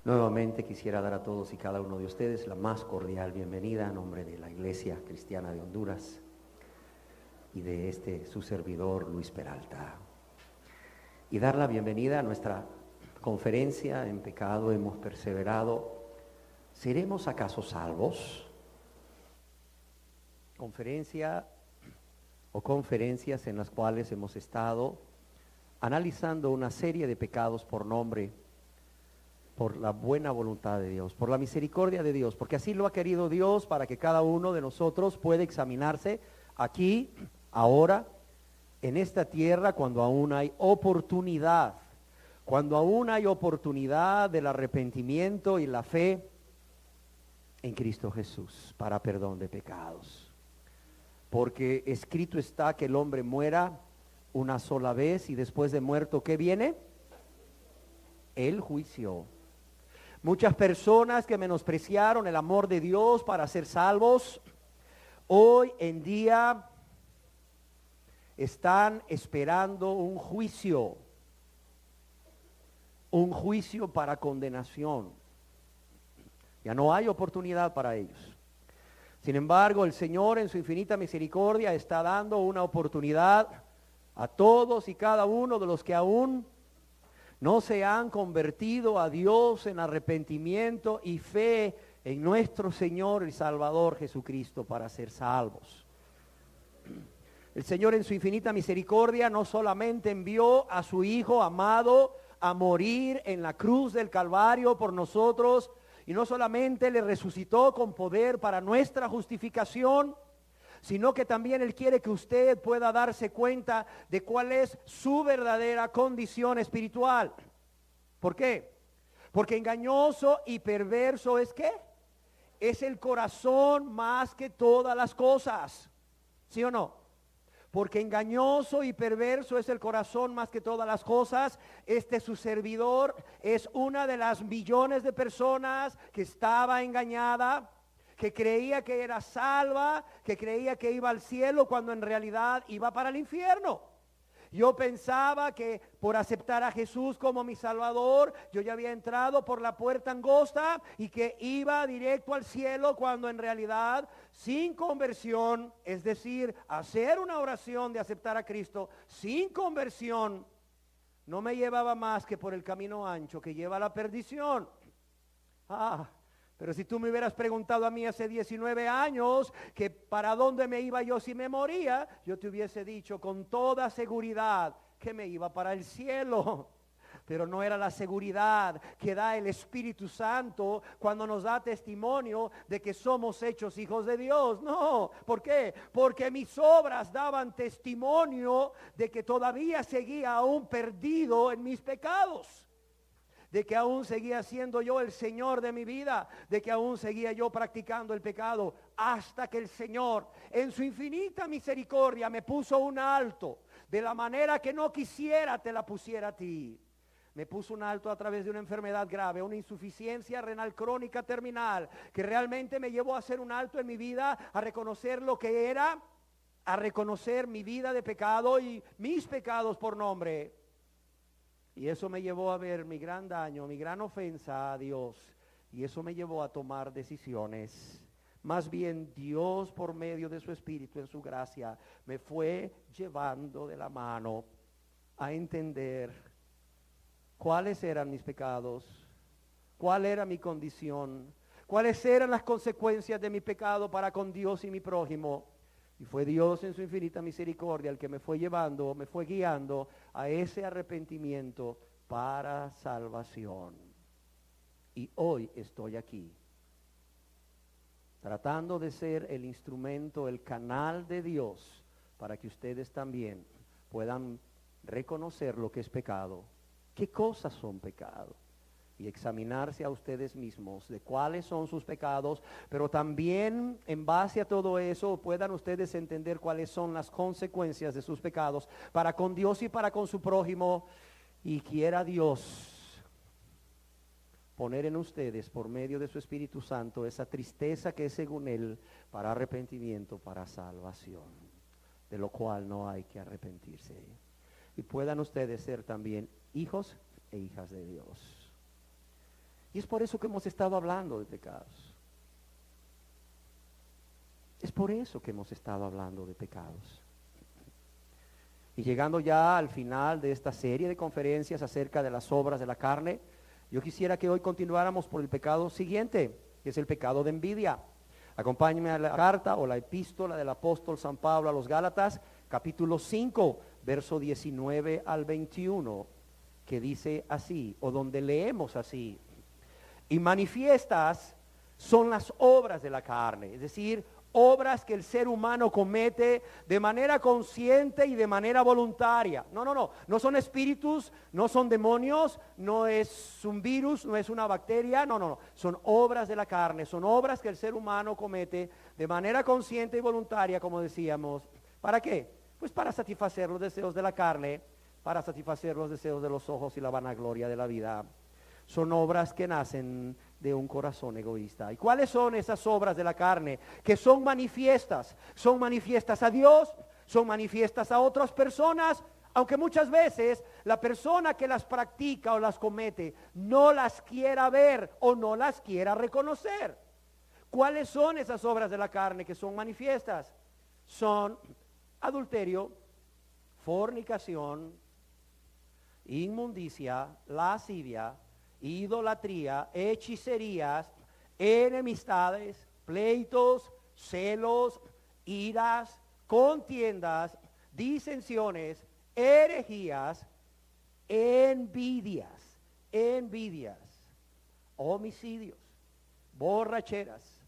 Nuevamente quisiera dar a todos y cada uno de ustedes la más cordial bienvenida en nombre de la Iglesia Cristiana de Honduras y de su servidor Luis Peralta. Y dar la bienvenida a nuestra conferencia En Pecado Hemos Perseverado. ¿Seremos acaso salvos? Conferencias en las cuales hemos estado analizando una serie de pecados por nombre, por la buena voluntad de Dios, por la misericordia de Dios, porque así lo ha querido Dios para que cada uno de nosotros pueda examinarse aquí, ahora, en esta tierra, cuando aún hay oportunidad del arrepentimiento y la fe en Cristo Jesús para perdón de pecados. Porque escrito está que el hombre muera una sola vez y después de muerto, ¿qué viene? El juicio. Muchas personas que menospreciaron el amor de Dios para ser salvos, hoy en día están esperando un juicio para condenación. Ya no hay oportunidad para ellos. Sin embargo, el Señor en su infinita misericordia está dando una oportunidad a todos y cada uno de los que aún no se han convertido a Dios en arrepentimiento y fe en nuestro Señor y Salvador Jesucristo para ser salvos. El Señor en su infinita misericordia no solamente envió a su Hijo amado a morir en la cruz del Calvario por nosotros, y no solamente le resucitó con poder para nuestra justificación, sino que también Él quiere que usted pueda darse cuenta de cuál es su verdadera condición espiritual. ¿Por qué? Porque engañoso y perverso es ¿qué? Es el corazón más que todas las cosas. ¿Sí o no? Porque engañoso y perverso es el corazón más que todas las cosas. Su servidor es una de las millones de personas que estaba engañada, que creía que era salva, que creía que iba al cielo cuando en realidad iba para el infierno. Yo pensaba que por aceptar a Jesús como mi Salvador, yo ya había entrado por la puerta angosta y que iba directo al cielo, cuando en realidad sin conversión, es decir, hacer una oración de aceptar a Cristo sin conversión, no me llevaba más que por el camino ancho que lleva a la perdición. Pero si tú me hubieras preguntado a mí hace 19 años que para dónde me iba yo si me moría, yo te hubiese dicho con toda seguridad que me iba para el cielo. Pero no era la seguridad que da el Espíritu Santo cuando nos da testimonio de que somos hechos hijos de Dios. No, ¿por qué? Porque mis obras daban testimonio de que todavía seguía aún perdido en mis pecados, de que aún seguía siendo yo el Señor de mi vida, de que aún seguía yo practicando el pecado, hasta que el Señor en su infinita misericordia me puso un alto, de la manera que no quisiera te la pusiera a ti. Me puso un alto a través de una enfermedad grave, una insuficiencia renal crónica terminal, que realmente me llevó a hacer un alto en mi vida, a reconocer lo que era, a reconocer mi vida de pecado y mis pecados por nombre. Y eso me llevó a ver mi gran daño, mi gran ofensa a Dios. Y eso me llevó a tomar decisiones. Más bien Dios, por medio de su Espíritu en su gracia, me fue llevando de la mano a entender cuáles eran mis pecados, cuál era mi condición, cuáles eran las consecuencias de mi pecado para con Dios y mi prójimo. Y fue Dios en su infinita misericordia el que me fue llevando, me fue guiando a ese arrepentimiento para salvación. Y hoy estoy aquí, tratando de ser el instrumento, el canal de Dios, para que ustedes también puedan reconocer lo que es pecado, qué cosas son pecado, y examinarse a ustedes mismos de cuáles son sus pecados, pero también en base a todo eso puedan ustedes entender cuáles son las consecuencias de sus pecados para con Dios y para con su prójimo. Y quiera Dios poner en ustedes, por medio de su Espíritu Santo, esa tristeza que es según Él para arrepentimiento, para salvación, de lo cual no hay que arrepentirse. Y puedan ustedes ser también hijos e hijas de Dios. Y es por eso que hemos estado hablando de pecados. Es por eso que hemos estado hablando de pecados. Y llegando ya al final de esta serie de conferencias acerca de las obras de la carne, yo quisiera que hoy continuáramos por el pecado siguiente, que es el pecado de envidia. Acompáñenme a la carta o la epístola del apóstol San Pablo a los Gálatas, capítulo 5, verso 19 al 21, que dice así, o donde leemos así: y manifiestas son las obras de la carne, es decir, obras que el ser humano comete de manera consciente y de manera voluntaria. No son espíritus, no son demonios, no es un virus, no es una bacteria, no, son obras de la carne, son obras que el ser humano comete de manera consciente y voluntaria, como decíamos. ¿Para qué? Pues para satisfacer los deseos de la carne, para satisfacer los deseos de los ojos y la vanagloria de la vida. Son obras que nacen de un corazón egoísta. ¿Y cuáles son esas obras de la carne? Que son manifiestas a Dios, son manifiestas a otras personas, aunque muchas veces la persona que las practica o las comete no las quiera ver o no las quiera reconocer. ¿Cuáles son esas obras de la carne que son manifiestas? Son adulterio, fornicación, inmundicia, lascivia, idolatría, hechicerías, enemistades, pleitos, celos, iras, contiendas, disensiones, herejías, envidias, homicidios, borracheras,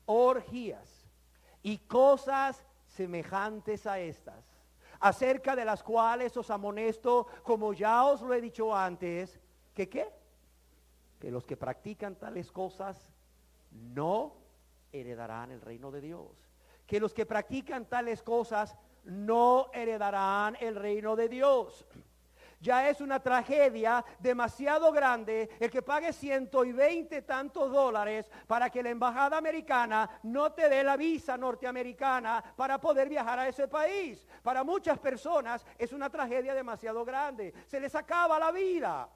orgías y cosas semejantes a estas, acerca de las cuales os amonesto, como ya os lo he dicho antes, que ¿qué? Que los que practican tales cosas no heredarán el reino de Dios. Que los que practican tales cosas no heredarán el reino de Dios. Ya es una tragedia demasiado grande el que pague $120 tantos para que la embajada americana no te dé la visa norteamericana para poder viajar a ese país. Para muchas personas es una tragedia demasiado grande. Se les acaba la vida.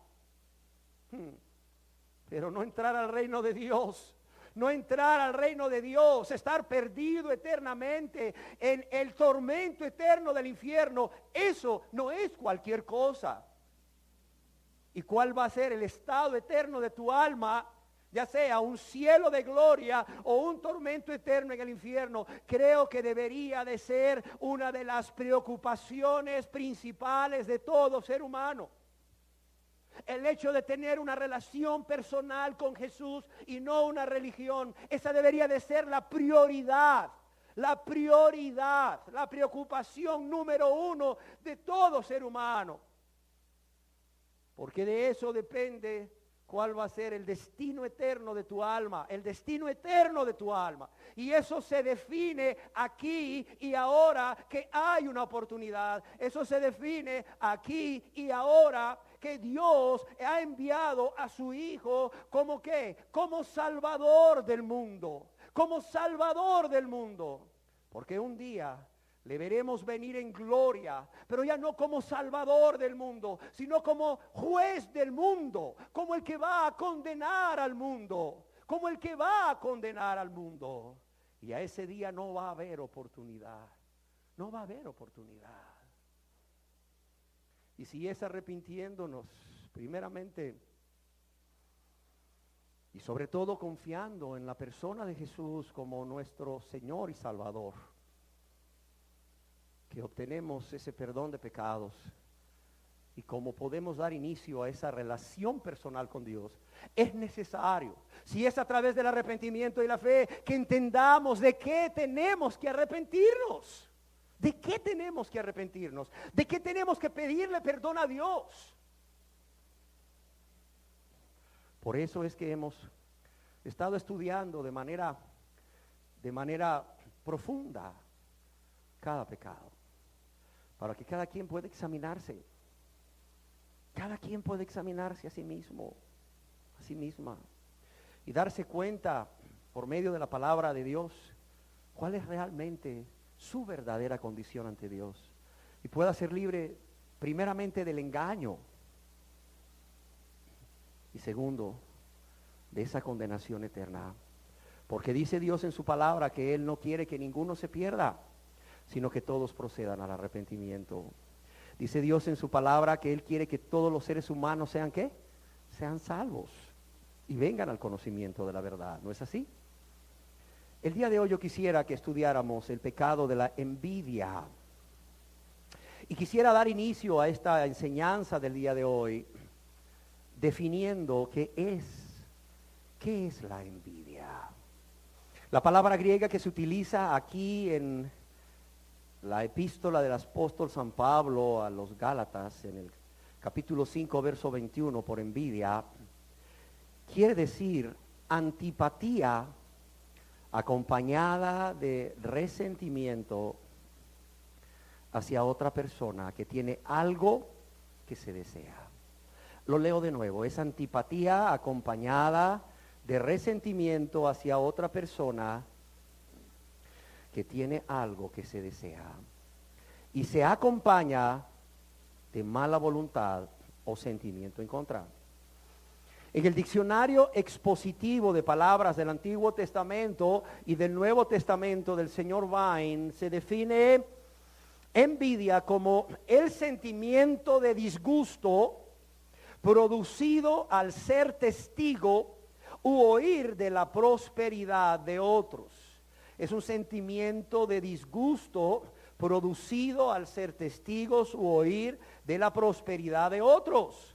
Pero no entrar al reino de Dios, no entrar al reino de Dios, estar perdido eternamente en el tormento eterno del infierno, eso no es cualquier cosa. ¿Y cuál va a ser el estado eterno de tu alma? Ya sea un cielo de gloria o un tormento eterno en el infierno. Creo que debería de ser una de las preocupaciones principales de todo ser humano. El hecho de tener una relación personal con Jesús y no una religión, esa debería de ser la prioridad, la preocupación número uno de todo ser humano. Porque de eso depende cuál va a ser el destino eterno de tu alma, el destino eterno de tu alma. Y eso se define aquí y ahora que hay una oportunidad. Eso se define aquí y ahora que Dios ha enviado a su Hijo como ¿qué? Como Salvador del mundo, como Salvador del mundo. Porque un día le veremos venir en gloria, pero ya no como Salvador del mundo, sino como juez del mundo, como el que va a condenar al mundo, como el que va a condenar al mundo. Y a ese día no va a haber oportunidad, no va a haber oportunidad. Y si es arrepintiéndonos, primeramente, y sobre todo confiando en la persona de Jesús como nuestro Señor y Salvador, que obtenemos ese perdón de pecados y como podemos dar inicio a esa relación personal con Dios, es necesario, si es a través del arrepentimiento y la fe, que entendamos de qué tenemos que arrepentirnos. ¿De qué tenemos que arrepentirnos? ¿De qué tenemos que pedirle perdón a Dios? Por eso es que hemos estado estudiando de manera profunda cada pecado, para que cada quien pueda examinarse. Cada quien puede examinarse a sí mismo, a sí misma, y darse cuenta por medio de la palabra de Dios cuál es realmente su verdadera condición ante Dios, y pueda ser libre primeramente del engaño y segundo de esa condenación eterna. Porque dice Dios en su palabra que Él no quiere que ninguno se pierda, sino que todos procedan al arrepentimiento. Dice Dios en su palabra que Él quiere que todos los seres humanos sean ¿qué? Sean salvos y vengan al conocimiento de la verdad. ¿No es así? El día de hoy yo quisiera que estudiáramos el pecado de la envidia. Y quisiera dar inicio a esta enseñanza del día de hoy definiendo qué es la envidia. La palabra griega que se utiliza aquí en la epístola del apóstol San Pablo a los Gálatas, en el capítulo 5, verso 21, por envidia, quiere decir antipatía acompañada de resentimiento hacia otra persona que tiene algo que se desea. Lo leo de nuevo, es antipatía acompañada de resentimiento hacia otra persona que tiene algo que se desea y se acompaña de mala voluntad o sentimiento en contra. En el diccionario expositivo de palabras del Antiguo Testamento y del Nuevo Testamento del señor Vine se define envidia como el sentimiento de disgusto producido al ser testigo u oír de la prosperidad de otros. Es un sentimiento de disgusto producido al ser testigos u oír de la prosperidad de otros.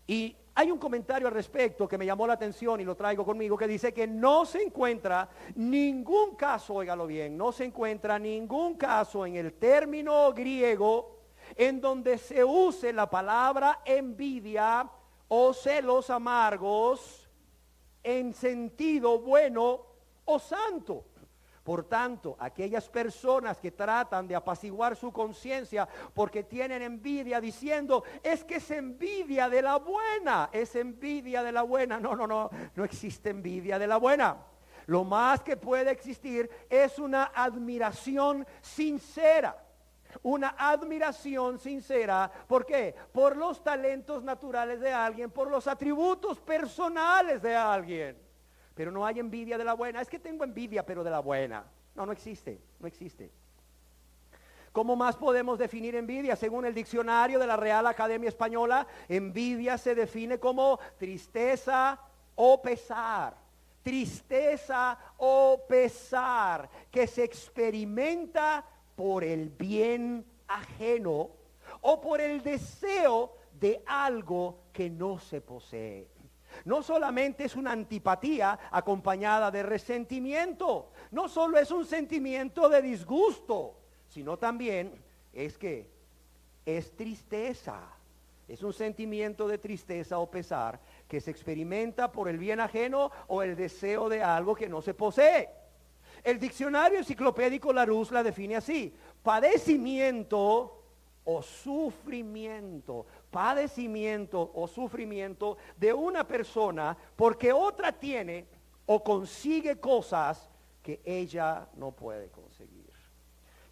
Y hay un comentario al respecto que me llamó la atención y lo traigo conmigo, que dice que no se encuentra ningún caso, óigalo bien, no se encuentra ningún caso en el término griego en donde se use la palabra envidia o celos amargos en sentido bueno o santo. Por tanto, aquellas personas que tratan de apaciguar su conciencia porque tienen envidia diciendo, es que es envidia de la buena, es envidia de la buena. No existe envidia de la buena. Lo más que puede existir es una admiración sincera. Una admiración sincera, ¿por qué? Por los talentos naturales de alguien, por los atributos personales de alguien. Pero no hay envidia de la buena. Es que tengo envidia, pero de la buena. No existe, no existe. ¿Cómo más podemos definir envidia? Según el diccionario de la Real Academia Española, envidia se define como tristeza o pesar. Tristeza o pesar que se experimenta por el bien ajeno o por el deseo de algo que no se posee. No solamente es una antipatía acompañada de resentimiento, no solo es un sentimiento de disgusto, sino también es que es tristeza. Es un sentimiento de tristeza o pesar que se experimenta por el bien ajeno o el deseo de algo que no se posee. El diccionario enciclopédico Larousse la define así: padecimiento o sufrimiento. Padecimiento o sufrimiento de una persona porque otra tiene o consigue cosas que ella no puede conseguir.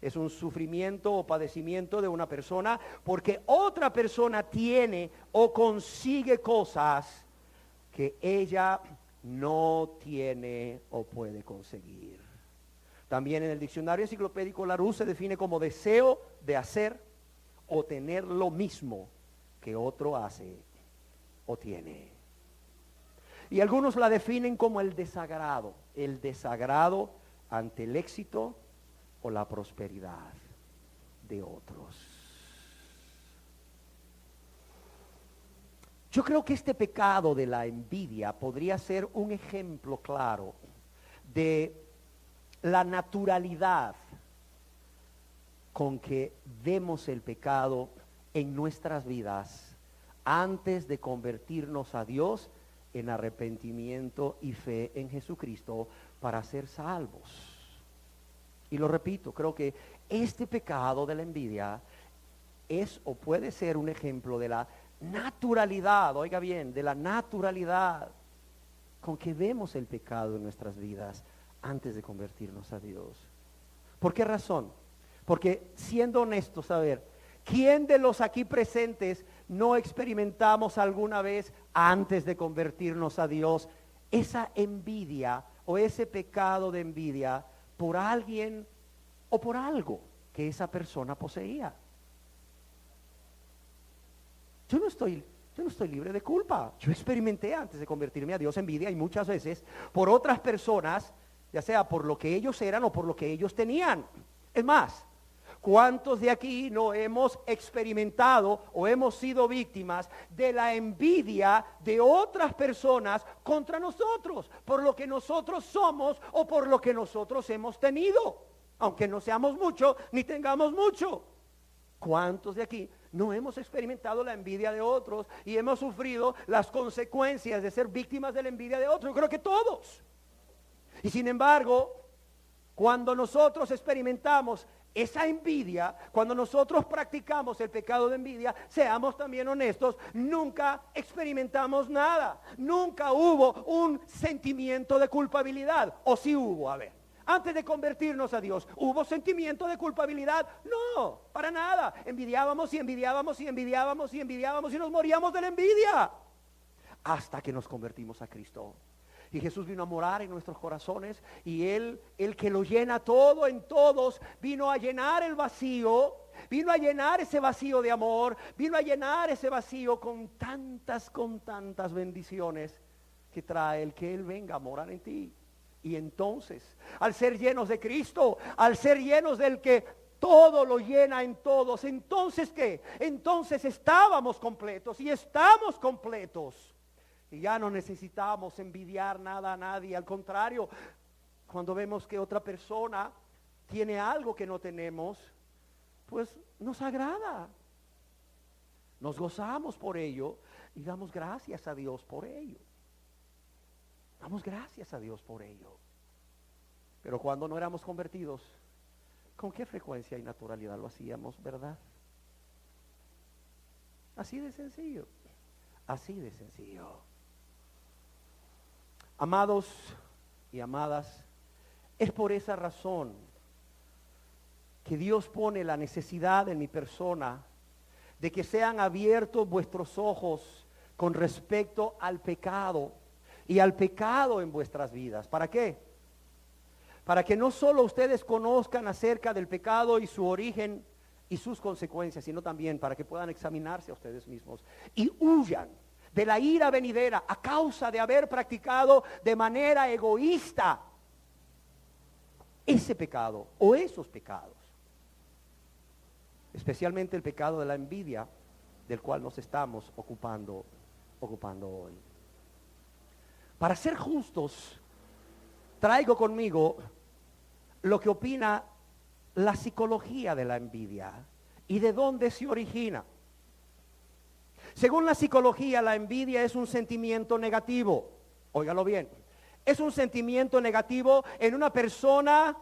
Es un sufrimiento o padecimiento de una persona porque otra persona tiene o consigue cosas que ella no tiene o puede conseguir. También en el diccionario enciclopédico Larousse se define como deseo de hacer o tener lo mismo que otro hace o tiene. Y algunos la definen como el desagrado ante el éxito o la prosperidad de otros. Yo creo que este pecado de la envidia podría ser un ejemplo claro de la naturalidad con que vemos el pecado en nuestras vidas antes de convertirnos a Dios en arrepentimiento y fe en Jesucristo para ser salvos. Y lo repito, creo que este pecado de la envidia es o puede ser un ejemplo de la naturalidad, oiga bien, de la naturalidad con que vemos el pecado en nuestras vidas antes de convertirnos a Dios. ¿Por qué razón? Porque siendo honestos, a ver, ¿quién de los aquí presentes no experimentamos alguna vez antes de convertirnos a Dios esa envidia o ese pecado de envidia por alguien o por algo que esa persona poseía. Yo no estoy libre de culpa. Yo experimenté antes de convertirme a Dios envidia, y muchas veces por otras personas, ya sea por lo que ellos eran o por lo que ellos tenían. Es más, ¿cuántos de aquí no hemos experimentado o hemos sido víctimas de la envidia de otras personas contra nosotros, por lo que nosotros somos o por lo que nosotros hemos tenido, aunque no seamos mucho ni tengamos mucho? ¿Cuántos de aquí no hemos experimentado la envidia de otros y hemos sufrido las consecuencias de ser víctimas de la envidia de otros? Yo creo que todos. Y sin embargo, cuando nosotros experimentamos esa envidia, cuando nosotros practicamos el pecado de envidia, seamos también honestos, nunca experimentamos nada. Nunca hubo un sentimiento de culpabilidad. ¿O sí hubo? A ver. Antes de convertirnos a Dios, ¿hubo sentimiento de culpabilidad? No, para nada. Envidiábamos y envidiábamos y envidiábamos y envidiábamos y nos moríamos de la envidia. Hasta que nos convertimos a Cristo. Y Jesús vino a morar en nuestros corazones, y Él, el que lo llena todo en todos, vino a llenar el vacío, vino a llenar ese vacío de amor, vino a llenar ese vacío con tantas bendiciones que trae el que Él venga a morar en ti. Y entonces, al ser llenos de Cristo, al ser llenos del que todo lo llena en todos, entonces ¿qué? Entonces estábamos completos y estamos completos. Y ya no necesitamos envidiar nada a nadie. Al contrario, cuando vemos que otra persona tiene algo que no tenemos, pues nos agrada. Nos gozamos por ello y damos gracias a Dios por ello. Damos gracias a Dios por ello. Pero cuando no éramos convertidos, ¿con qué frecuencia y naturalidad lo hacíamos, verdad? Así de sencillo. Así de sencillo. Amados y amadas, es por esa razón que Dios pone la necesidad en mi persona de que sean abiertos vuestros ojos con respecto al pecado y al pecado en vuestras vidas. ¿Para qué? Para que no solo ustedes conozcan acerca del pecado y su origen y sus consecuencias, sino también para que puedan examinarse a ustedes mismos y huyan de la ira venidera a causa de haber practicado de manera egoísta ese pecado o esos pecados. Especialmente el pecado de la envidia, del cual nos estamos ocupando hoy. Para ser justos, traigo conmigo lo que opina la psicología de la envidia y de dónde se origina. Según la psicología, la envidia es un sentimiento negativo. Óigalo bien. Es un sentimiento negativo en una persona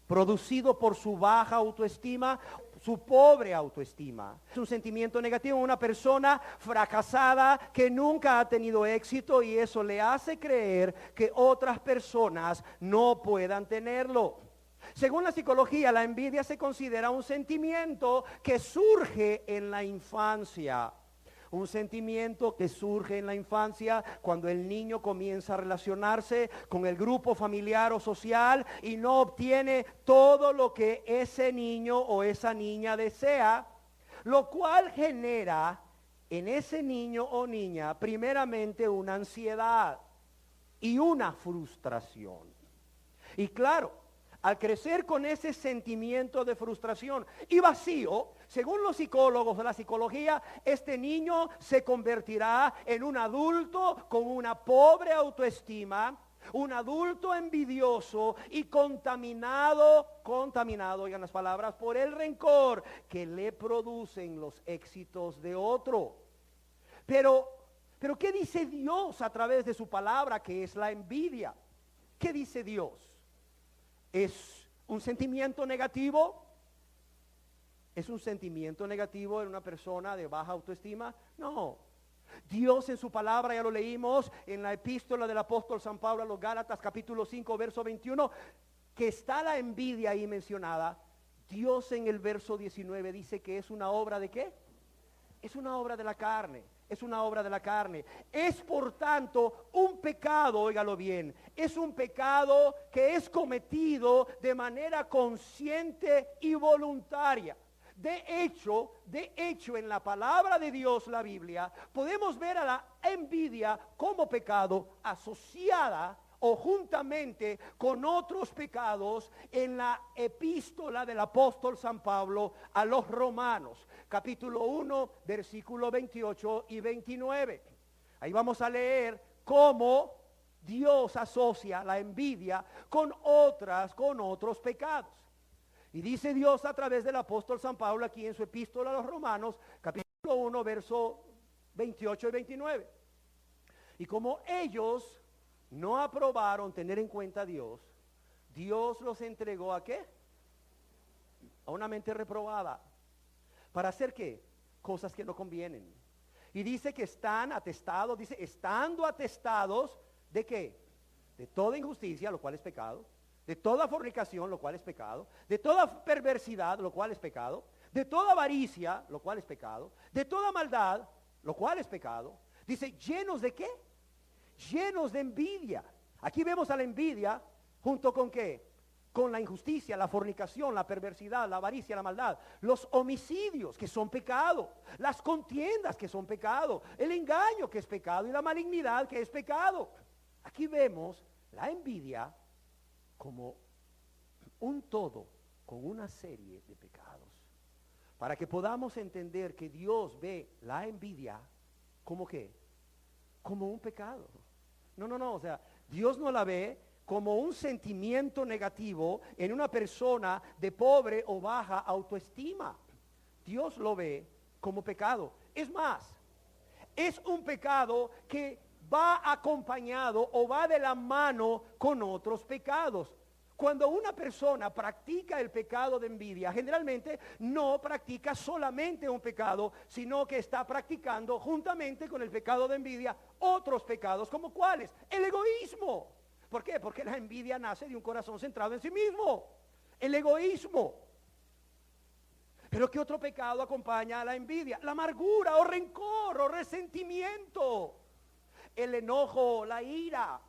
producido por su baja autoestima, su pobre autoestima. Es un sentimiento negativo en una persona fracasada que nunca ha tenido éxito, y eso le hace creer que otras personas no puedan tenerlo. Según la psicología, la envidia se considera un sentimiento que surge en la infancia. Un sentimiento que surge en la infancia cuando el niño comienza a relacionarse con el grupo familiar o social y no obtiene todo lo que ese niño o esa niña desea, lo cual genera en ese niño o niña primeramente una ansiedad y una frustración. Y claro, al crecer con ese sentimiento de frustración y vacío, según los psicólogos de la psicología, este niño se convertirá en un adulto con una pobre autoestima, un adulto envidioso y contaminado, oigan las palabras, por el rencor que le producen los éxitos de otro. Pero ¿qué dice Dios a través de su palabra, que es la envidia? ¿Qué dice Dios? ¿Es un sentimiento negativo? ¿Es un sentimiento negativo en una persona de baja autoestima? No. Dios en su palabra, ya lo leímos en la epístola del apóstol San Pablo a los Gálatas, capítulo 5, verso 21, que está la envidia ahí mencionada. Dios en el verso 19 dice que es una obra ¿de qué? Es una obra de la carne. Es una obra de la carne. Es por tanto un un pecado, óigalo bien, es un pecado que es cometido de manera consciente y voluntaria. De hecho, en la palabra de Dios, la Biblia, podemos ver a la envidia como pecado asociada o juntamente con otros pecados en la epístola del apóstol San Pablo a los Romanos, capítulo 1, versículo 28 y 29. Ahí vamos a leer cómo Dios asocia la envidia con otros pecados. Y dice Dios a través del apóstol San Pablo aquí en su epístola a los Romanos, capítulo 1, verso 28 y 29. Y como ellos no aprobaron tener en cuenta a Dios, Dios los entregó ¿a qué? A una mente reprobada. ¿Para hacer qué? Cosas que no convienen. Y dice que están atestados, dice, estando atestados ¿de qué? De toda injusticia, lo cual es pecado. De toda fornicación, lo cual es pecado. De toda perversidad, lo cual es pecado. De toda avaricia, lo cual es pecado. De toda maldad, lo cual es pecado. Dice, ¿llenos de qué? Llenos de envidia. Aquí vemos a la envidia junto con ¿qué? Con la injusticia, la fornicación, la perversidad, la avaricia, la maldad, los homicidios que son pecado, las contiendas que son pecado, el engaño que es pecado y la malignidad que es pecado. Aquí vemos la envidia como un todo con una serie de pecados. Para que podamos entender que Dios ve la envidia como ¿qué? Como un pecado. No, o sea, Dios no la ve como un sentimiento negativo en una persona de pobre o baja autoestima. Dios lo ve como pecado. Es más, es un pecado que va acompañado o va de la mano con otros pecados. Cuando una persona practica el pecado de envidia, generalmente no practica solamente un pecado, sino que está practicando juntamente con el pecado de envidia otros pecados, como cuáles, el egoísmo. ¿Por qué? Porque la envidia nace de un corazón centrado en sí mismo, el egoísmo. Pero ¿qué otro pecado acompaña a la envidia? La amargura o rencor o resentimiento, el enojo, la ira,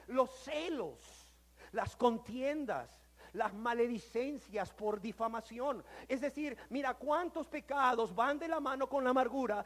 los celos, las contiendas, las maledicencias por difamación. Es decir, mira cuántos pecados van de la mano con la amargura,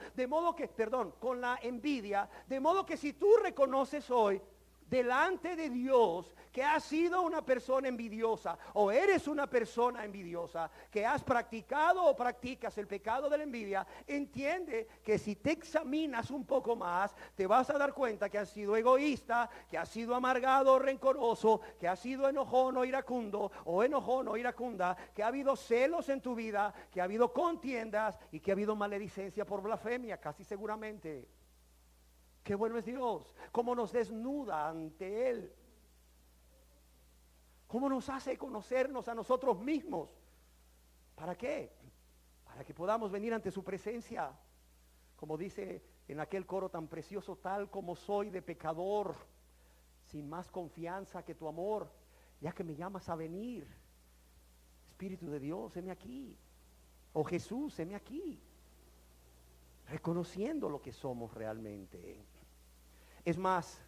con la envidia, de modo que si tú reconoces hoy delante de Dios que has sido una persona envidiosa o eres una persona envidiosa, que has practicado o practicas el pecado de la envidia, entiende que si te examinas un poco más, te vas a dar cuenta que has sido egoísta, que has sido amargado o rencoroso, que has sido enojón o iracundo o enojón o iracunda, que ha habido celos en tu vida, que ha habido contiendas y que ha habido maledicencia por blasfemia, casi seguramente. Qué bueno es Dios, cómo nos desnuda ante Él, cómo nos hace conocernos a nosotros mismos. ¿Para qué? Para que podamos venir ante su presencia, como dice en aquel coro tan precioso, tal como soy de pecador, sin más confianza que tu amor, ya que me llamas a venir. Espíritu de Dios, heme aquí. Oh Jesús, heme aquí. Reconociendo lo que somos realmente. Es más,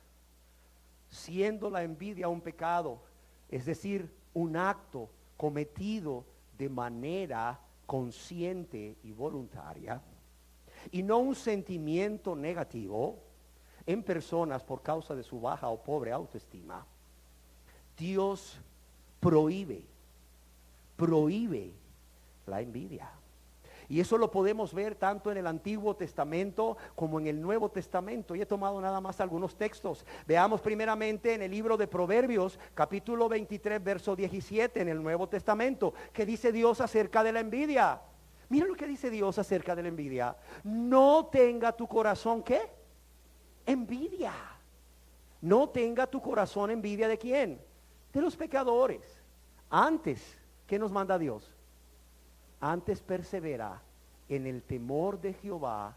siendo la envidia un pecado, es decir, un acto cometido de manera consciente y voluntaria, y no un sentimiento negativo en personas por causa de su baja o pobre autoestima, Dios prohíbe la envidia. Y eso lo podemos ver tanto en el Antiguo Testamento como en el Nuevo Testamento. Y he tomado nada más algunos textos. Veamos primeramente en el libro de Proverbios, capítulo 23, verso 17, en el Nuevo Testamento. ¿Qué dice Dios acerca de la envidia? Mira lo que dice Dios acerca de la envidia. No tenga tu corazón, ¿qué? Envidia. No tenga tu corazón envidia ¿de quién? De los pecadores. Antes, ¿qué nos manda Dios? Antes persevera en el temor de Jehová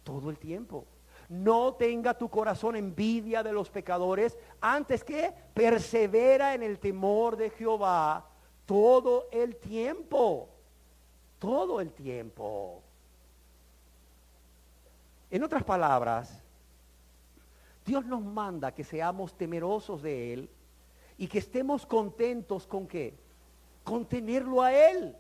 todo el tiempo. No tenga tu corazón envidia de los pecadores, antes que persevera en el temor de Jehová todo el tiempo. Todo el tiempo. En otras palabras, Dios nos manda que seamos temerosos de Él y que estemos contentos ¿con qué? Con tenerlo a Él,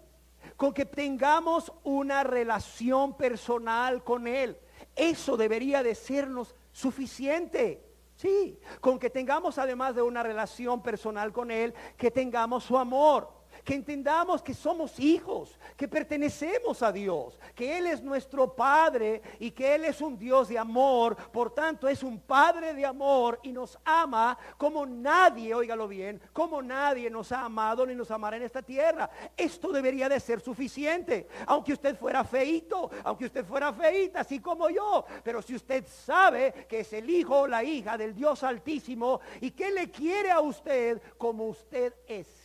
con que tengamos una relación personal con Él. Eso debería de sernos suficiente. Sí, con que tengamos además de una relación personal con Él, que tengamos su amor, que entendamos que somos hijos, que pertenecemos a Dios, que Él es nuestro Padre y que Él es un Dios de amor. Por tanto, es un Padre de amor y nos ama como nadie, óigalo bien, como nadie nos ha amado ni nos amará en esta tierra. Esto debería de ser suficiente, aunque usted fuera feíto, aunque usted fuera feíta, así como yo. Pero si usted sabe que es el hijo o la hija del Dios Altísimo y que le quiere a usted como usted es,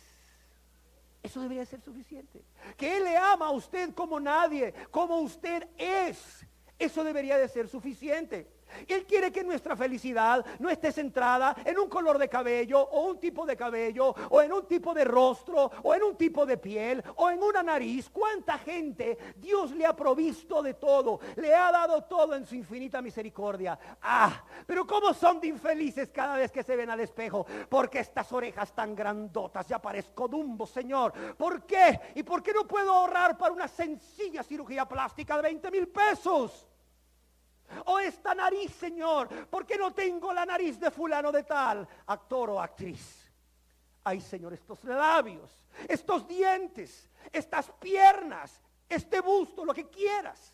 eso debería ser suficiente. Que Él le ama a usted como nadie, como usted es. Eso debería de ser suficiente. Él quiere que nuestra felicidad no esté centrada en un color de cabello o un tipo de cabello o en un tipo de rostro o en un tipo de piel o en una nariz. ¿Cuánta gente Dios le ha provisto de todo? Le ha dado todo en su infinita misericordia. Pero cómo son de infelices cada vez que se ven al espejo. Porque estas orejas tan grandotas, ya parezco Dumbo, Señor. ¿Por qué? ¿Y por qué no puedo ahorrar para una sencilla cirugía plástica de 20,000 pesos? O esta nariz, Señor, ¿por qué no tengo la nariz de fulano de tal, actor o actriz? Ay, Señor, estos labios, estos dientes, estas piernas, este busto, lo que quieras.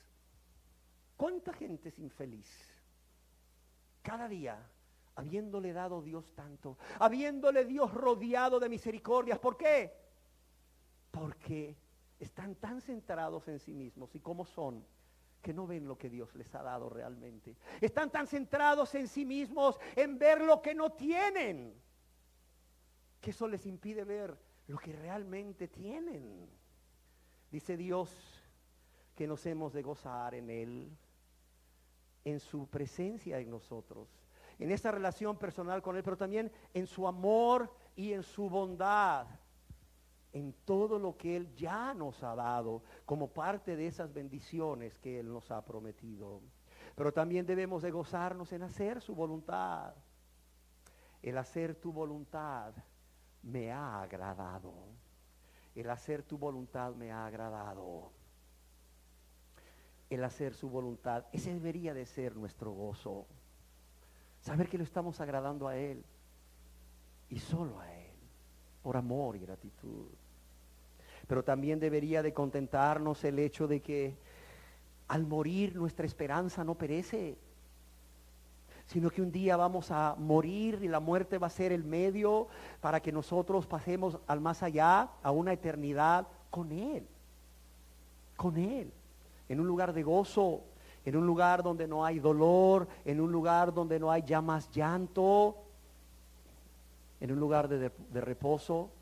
¿Cuánta gente es infeliz? Cada día, habiéndole dado Dios tanto, habiéndole Dios rodeado de misericordias. ¿Por qué? Porque están tan centrados en sí mismos y cómo son, que no ven lo que Dios les ha dado realmente. Están tan centrados en sí mismos, en ver lo que no tienen, que eso les impide ver lo que realmente tienen. Dice Dios que nos hemos de gozar en Él, en su presencia en nosotros, en esta relación personal con Él, pero también en su amor y en su bondad, en todo lo que Él ya nos ha dado como parte de esas bendiciones que Él nos ha prometido. Pero también debemos de gozarnos en hacer su voluntad. El hacer tu voluntad me ha agradado. El hacer tu voluntad me ha agradado. El hacer su voluntad, ese debería de ser nuestro gozo. Saber que lo estamos agradando a Él y solo a Él, por amor y gratitud. Pero también debería de contentarnos el hecho de que al morir nuestra esperanza no perece, sino que un día vamos a morir y la muerte va a ser el medio para que nosotros pasemos al más allá, a una eternidad con Él, en un lugar de gozo, en un lugar donde no hay dolor, en un lugar donde no hay ya más llanto, en un lugar de reposo,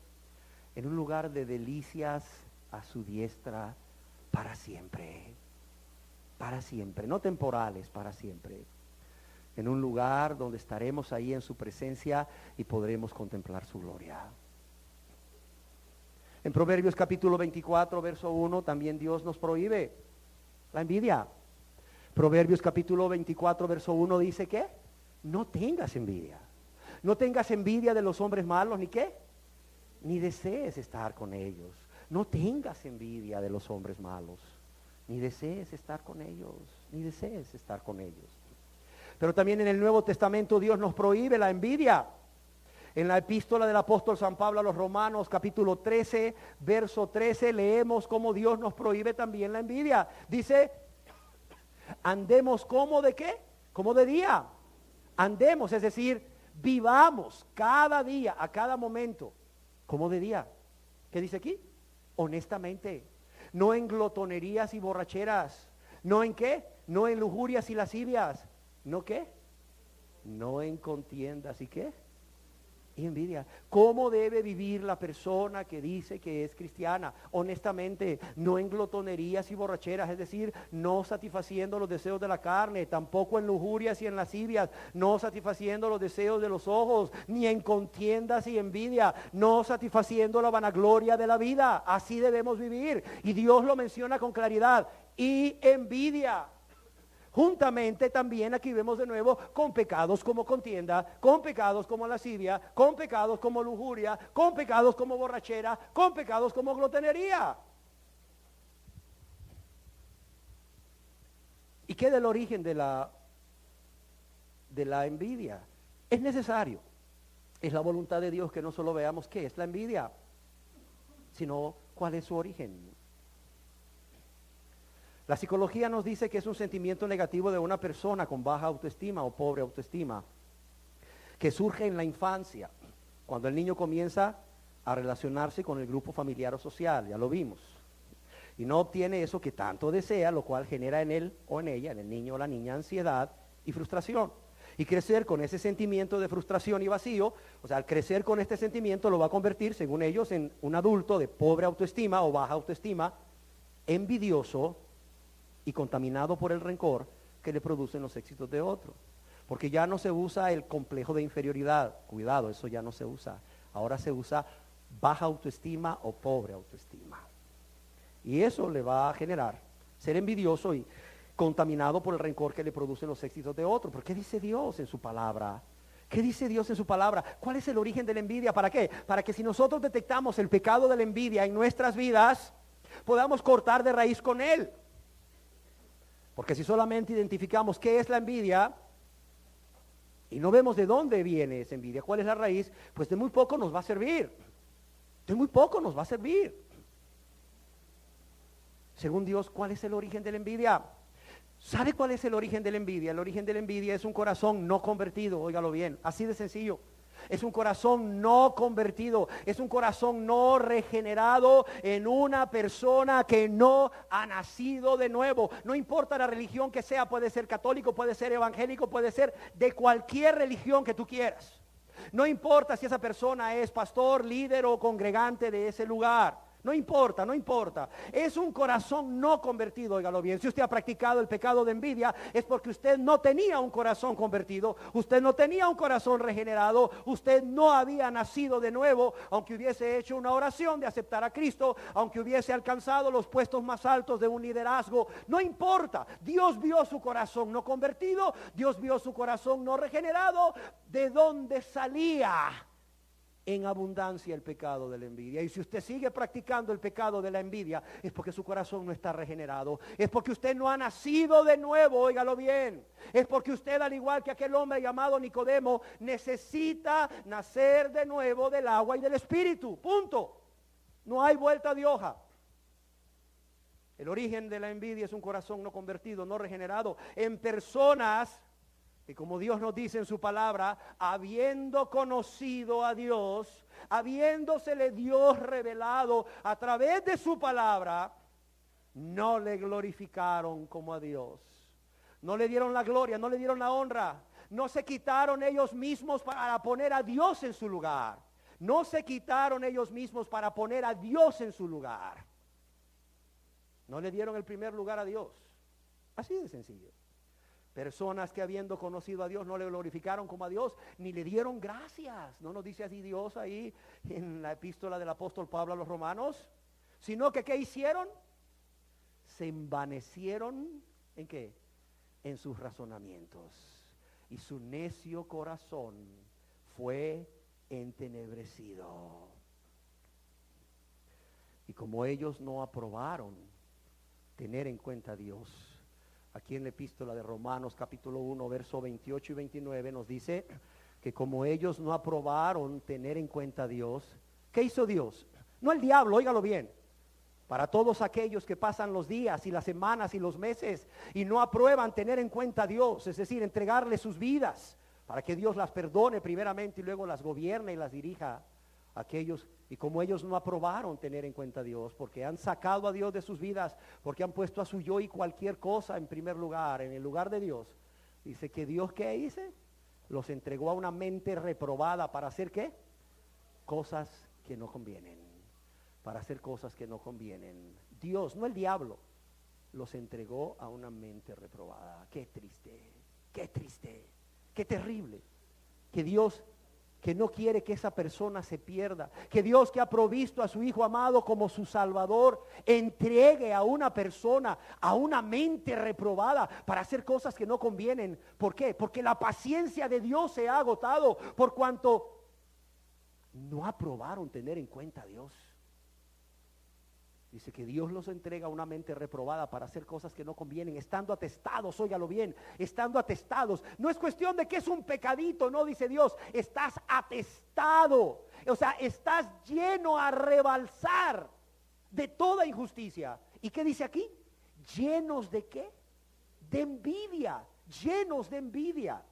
en un lugar de delicias a su diestra para siempre, no temporales, para siempre, en un lugar donde estaremos ahí en su presencia y podremos contemplar su gloria. En Proverbios capítulo 24, verso 1, también Dios nos prohíbe la envidia. Proverbios capítulo 24, verso 1 dice que no tengas envidia. No tengas envidia de los hombres malos, ¿ni qué? Ni desees estar con ellos. No tengas envidia de los hombres malos, ni desees estar con ellos, Pero también en el Nuevo Testamento Dios nos prohíbe la envidia. En la epístola del apóstol San Pablo a los Romanos, capítulo 13, verso 13, leemos cómo Dios nos prohíbe también la envidia. Dice, andemos como de qué, como de día. Andemos, es decir, vivamos cada día, a cada momento, como de día. ¿Qué dice aquí? Honestamente, no en glotonerías y borracheras, no en qué, no en lujurias y lascivias, no qué, no en contiendas y qué, y envidia. ¿Cómo debe vivir la persona que dice que es cristiana? Honestamente, no en glotonerías y borracheras, es decir, no satisfaciendo los deseos de la carne, tampoco en lujurias y en lascivias, no satisfaciendo los deseos de los ojos, ni en contiendas y envidia, no satisfaciendo la vanagloria de la vida. Así debemos vivir, y Dios lo menciona con claridad. Y envidia. Juntamente también aquí vemos de nuevo con pecados como contienda, con pecados como lascivia, con pecados como lujuria, con pecados como borrachera, con pecados como glotonería. ¿Y qué del origen de la envidia? Es necesario. Es la voluntad de Dios que no solo veamos qué es la envidia, sino cuál es su origen. La psicología nos dice que es un sentimiento negativo de una persona con baja autoestima o pobre autoestima, que surge en la infancia, cuando el niño comienza a relacionarse con el grupo familiar o social, ya lo vimos, y no obtiene eso que tanto desea, lo cual genera en él o en ella, en el niño o la niña, ansiedad y frustración. Y crecer con ese sentimiento de frustración y vacío, o sea, al crecer con este sentimiento lo va a convertir, según ellos, en un adulto de pobre autoestima o baja autoestima, envidioso y contaminado por el rencor que le producen los éxitos de otro. Porque ya no se usa el complejo de inferioridad, cuidado, eso ya no se usa. Ahora se usa baja autoestima o pobre autoestima. Y eso le va a generar ser envidioso y contaminado por el rencor que le producen los éxitos de otro. ¿Pero qué dice Dios en su palabra? ¿Qué dice Dios en su palabra? ¿Cuál es el origen de la envidia? ¿Para qué? Para que si nosotros detectamos el pecado de la envidia en nuestras vidas, podamos cortar de raíz con él. Porque si solamente identificamos qué es la envidia y no vemos de dónde viene esa envidia, cuál es la raíz, pues de muy poco nos va a servir. De muy poco nos va a servir. Según Dios, ¿cuál es el origen de la envidia? ¿Sabe cuál es el origen de la envidia? El origen de la envidia es un corazón no convertido, óigalo bien, así de sencillo. Es un corazón no convertido, es un corazón no regenerado en una persona que no ha nacido de nuevo. No importa la religión que sea, puede ser católico, puede ser evangélico, puede ser de cualquier religión que tú quieras. No importa si esa persona es pastor, líder o congregante de ese lugar. No importa, no importa. Es un corazón no convertido, óigalo bien. Si usted ha practicado el pecado de envidia, es porque usted no tenía un corazón convertido, usted no tenía un corazón regenerado, usted no había nacido de nuevo, aunque hubiese hecho una oración de aceptar a Cristo, aunque hubiese alcanzado los puestos más altos de un liderazgo. No importa. Dios vio su corazón no convertido, Dios vio su corazón no regenerado, de donde salía en abundancia el pecado de la envidia. Y si usted sigue practicando el pecado de la envidia, es porque su corazón no está regenerado, es porque usted no ha nacido de nuevo, óigalo bien, es porque usted, al igual que aquel hombre llamado Nicodemo, necesita nacer de nuevo del agua y del espíritu, punto. No hay vuelta de hoja. El origen de la envidia es un corazón no convertido, no regenerado, en personas que, como Dios nos dice en su palabra, habiendo conocido a Dios, habiéndosele Dios revelado a través de su palabra, no le glorificaron como a Dios. No le dieron la gloria, no le dieron la honra. No se quitaron ellos mismos para poner a Dios en su lugar. No se quitaron ellos mismos para poner a Dios en su lugar. No le dieron el primer lugar a Dios. Así de sencillo. Personas que habiendo conocido a Dios no le glorificaron como a Dios, ni le dieron gracias. No nos dice así Dios ahí en la epístola del apóstol Pablo a los romanos, sino que ¿qué hicieron? Se envanecieron ¿en qué? En sus razonamientos, y su necio corazón fue entenebrecido. Y como ellos no aprobaron tener en cuenta a Dios, aquí en la epístola de Romanos capítulo 1, verso 28 y 29 nos dice que como ellos no aprobaron tener en cuenta a Dios, ¿qué hizo Dios? No el diablo, óigalo bien. Para todos aquellos que pasan los días y las semanas y los meses y no aprueban tener en cuenta a Dios, es decir, entregarle sus vidas para que Dios las perdone primeramente y luego las gobierne y las dirija. Aquellos, y como ellos no aprobaron tener en cuenta a Dios, porque han sacado a Dios de sus vidas, porque han puesto a su yo y cualquier cosa en primer lugar, en el lugar de Dios, dice que Dios, ¿qué dice? Los entregó a una mente reprobada para hacer ¿qué? Cosas que no convienen, para hacer cosas que no convienen. Dios, no el diablo, los entregó a una mente reprobada. Qué triste, qué terrible, que Dios que no quiere que esa persona se pierda, que Dios, que ha provisto a su Hijo amado como su Salvador, entregue a una persona, a una mente reprobada para hacer cosas que no convienen. ¿Por qué? Porque la paciencia de Dios se ha agotado por cuanto no aprobaron tener en cuenta a Dios. Dice que Dios los entrega a una mente reprobada para hacer cosas que no convienen, estando atestados, óigalo bien, estando atestados. No es cuestión de que es un pecadito, no, dice Dios, estás atestado. O sea, estás lleno a rebalsar de toda injusticia. ¿Y qué dice aquí? ¿Llenos de qué? De envidia, llenos de envidia.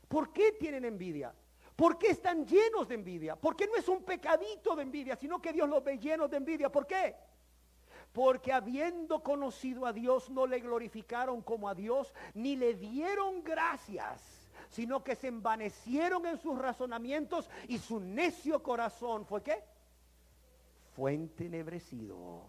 ¿Por qué tienen envidia? ¿Por qué están llenos de envidia? Porque no es un pecadito de envidia, sino que Dios los ve llenos de envidia. ¿Por qué? Porque habiendo conocido a Dios, no le glorificaron como a Dios, ni le dieron gracias, sino que se envanecieron en sus razonamientos y su necio corazón, ¿fue qué? Fue entenebrecido.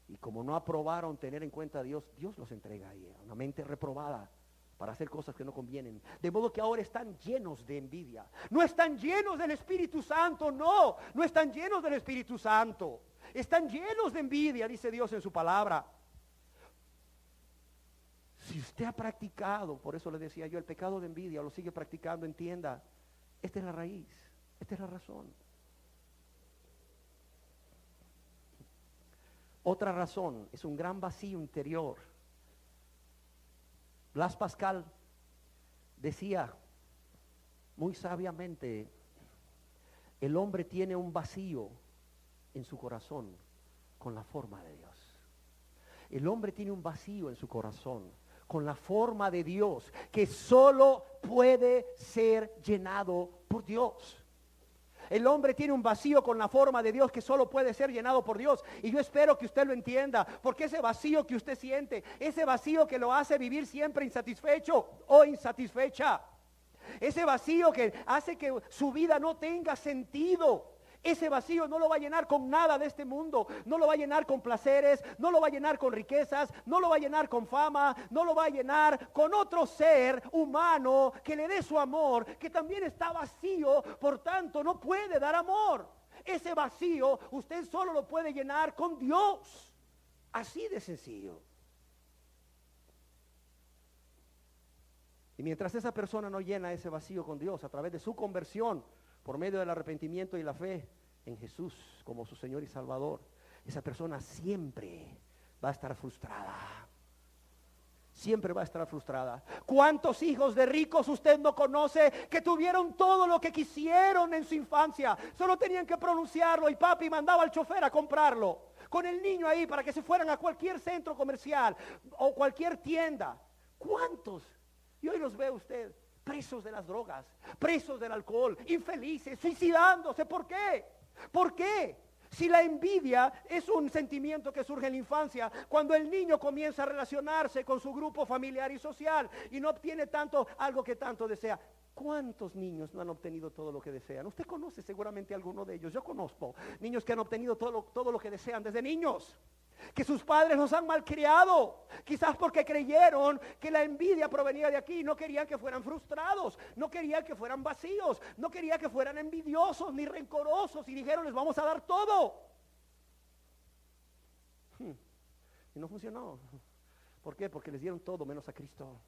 Y como no aprobaron tener en cuenta a Dios, Dios los entrega ahí, a una mente reprobada, para hacer cosas que no convienen. De modo que ahora están llenos de envidia. No están llenos del Espíritu Santo, no están llenos del Espíritu Santo. Están llenos de envidia, dice Dios en su palabra. Si usted ha practicado, por eso le decía yo, el pecado de envidia, lo sigue practicando, entienda, esta es la raíz, esta es la razón. Otra razón es un gran vacío interior. Blas Pascal decía muy sabiamente, el hombre tiene un vacío en su corazón con la forma de Dios. El hombre tiene un vacío en su corazón con la forma de Dios, que solo puede ser llenado por Dios. El hombre tiene un vacío con la forma de Dios que solo puede ser llenado por Dios. Y yo espero que usted lo entienda, porque ese vacío que usted siente, ese vacío que lo hace vivir siempre insatisfecho o insatisfecha, ese vacío que hace que su vida no tenga sentido, ese vacío no lo va a llenar con nada de este mundo, no lo va a llenar con placeres, no lo va a llenar con riquezas, no lo va a llenar con fama, no lo va a llenar con otro ser humano que le dé su amor, que también está vacío, por tanto no puede dar amor. Ese vacío usted solo lo puede llenar con Dios, así de sencillo. Y mientras esa persona no llena ese vacío con Dios a través de su conversión, por medio del arrepentimiento y la fe en Jesús como su Señor y Salvador, esa persona siempre va a estar frustrada. Siempre va a estar frustrada. ¿Cuántos hijos de ricos usted no conoce que tuvieron todo lo que quisieron en su infancia? Solo tenían que pronunciarlo y papi mandaba al chofer a comprarlo, con el niño ahí para que se fueran a cualquier centro comercial o cualquier tienda. ¿Cuántos? Y hoy los ve usted presos de las drogas, presos del alcohol, infelices, suicidándose. ¿Por qué? ¿Por qué? Si la envidia es un sentimiento que surge en la infancia, cuando el niño comienza a relacionarse con su grupo familiar y social y no obtiene tanto, algo que tanto desea. ¿Cuántos niños no han obtenido todo lo que desean? Usted conoce seguramente alguno de ellos. Yo conozco niños que han obtenido todo lo que desean desde niños, que sus padres los han malcriado, quizás porque creyeron que la envidia provenía de aquí, no querían que fueran frustrados, no querían que fueran vacíos, no querían que fueran envidiosos ni rencorosos, y dijeron, les vamos a dar todo. Y no funcionó. ¿Por qué? Porque les dieron todo menos a Cristo.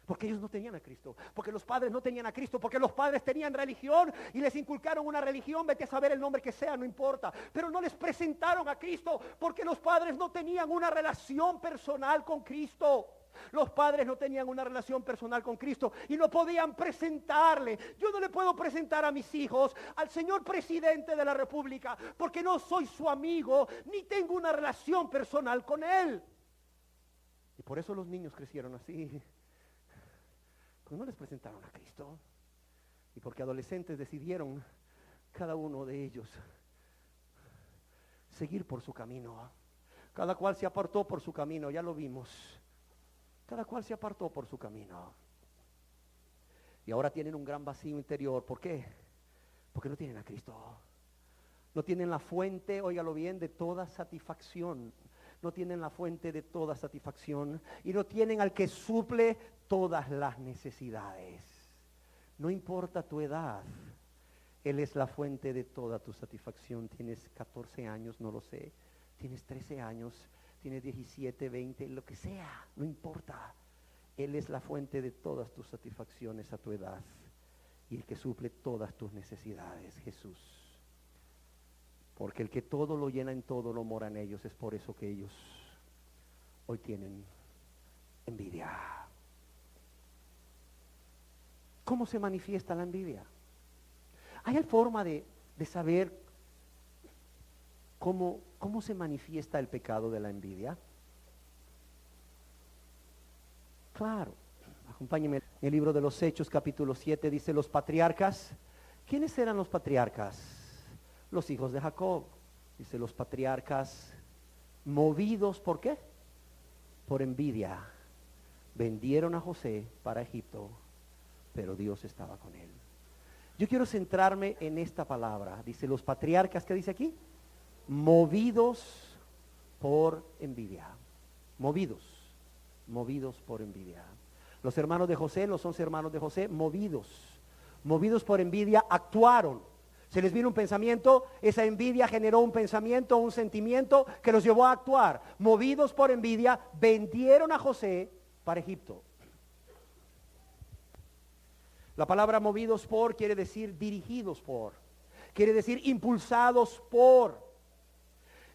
Porque ellos no tenían a Cristo, porque los padres no tenían a Cristo, porque los padres tenían religión y les inculcaron una religión, vete a saber el nombre que sea, no importa, pero no les presentaron a Cristo, porque los padres no tenían una relación personal con Cristo. Los padres no tenían una relación personal con Cristo y no podían presentarle. Yo no le puedo presentar a mis hijos al señor presidente de la República, porque no soy su amigo, ni tengo una relación personal con él. Y por eso los niños crecieron así. Porque no les presentaron a Cristo y porque adolescentes decidieron, cada uno de ellos, seguir por su camino. Cada cual se apartó por su camino, ya lo vimos. Cada cual se apartó por su camino. Y ahora tienen un gran vacío interior. ¿Por qué? Porque no tienen a Cristo. No tienen la fuente, óigalo bien, de toda satisfacción. No tienen la fuente de toda satisfacción y no tienen al que suple todas las necesidades. No importa tu edad, Él es la fuente de toda tu satisfacción. Tienes 14 años, no lo sé. Tienes 13 años, tienes 17, 20, lo que sea, no importa. Él es la fuente de todas tus satisfacciones a tu edad. Y el que suple todas tus necesidades, Jesús. Porque el que todo lo llena en todo lo mora en ellos. Es por eso que ellos hoy tienen envidia. ¿Cómo se manifiesta la envidia? ¿Hay forma de saber cómo se manifiesta el pecado de la envidia? Claro, acompáñenme. En el libro de los Hechos, capítulo 7, dice los patriarcas. ¿Quiénes eran los patriarcas? Los hijos de Jacob. Dice los patriarcas, movidos, ¿por qué? Por envidia, vendieron a José para Egipto, pero Dios estaba con él. Yo quiero centrarme en esta palabra. Dice los patriarcas, ¿qué dice aquí? Movidos por envidia. Movidos por envidia. Los hermanos de José, los 11 hermanos de José, movidos por envidia, actuaron. Se les vino un pensamiento, esa envidia generó un pensamiento, un sentimiento que los llevó a actuar. Movidos por envidia, vendieron a José para Egipto. La palabra movidos por quiere decir dirigidos por, quiere decir impulsados por.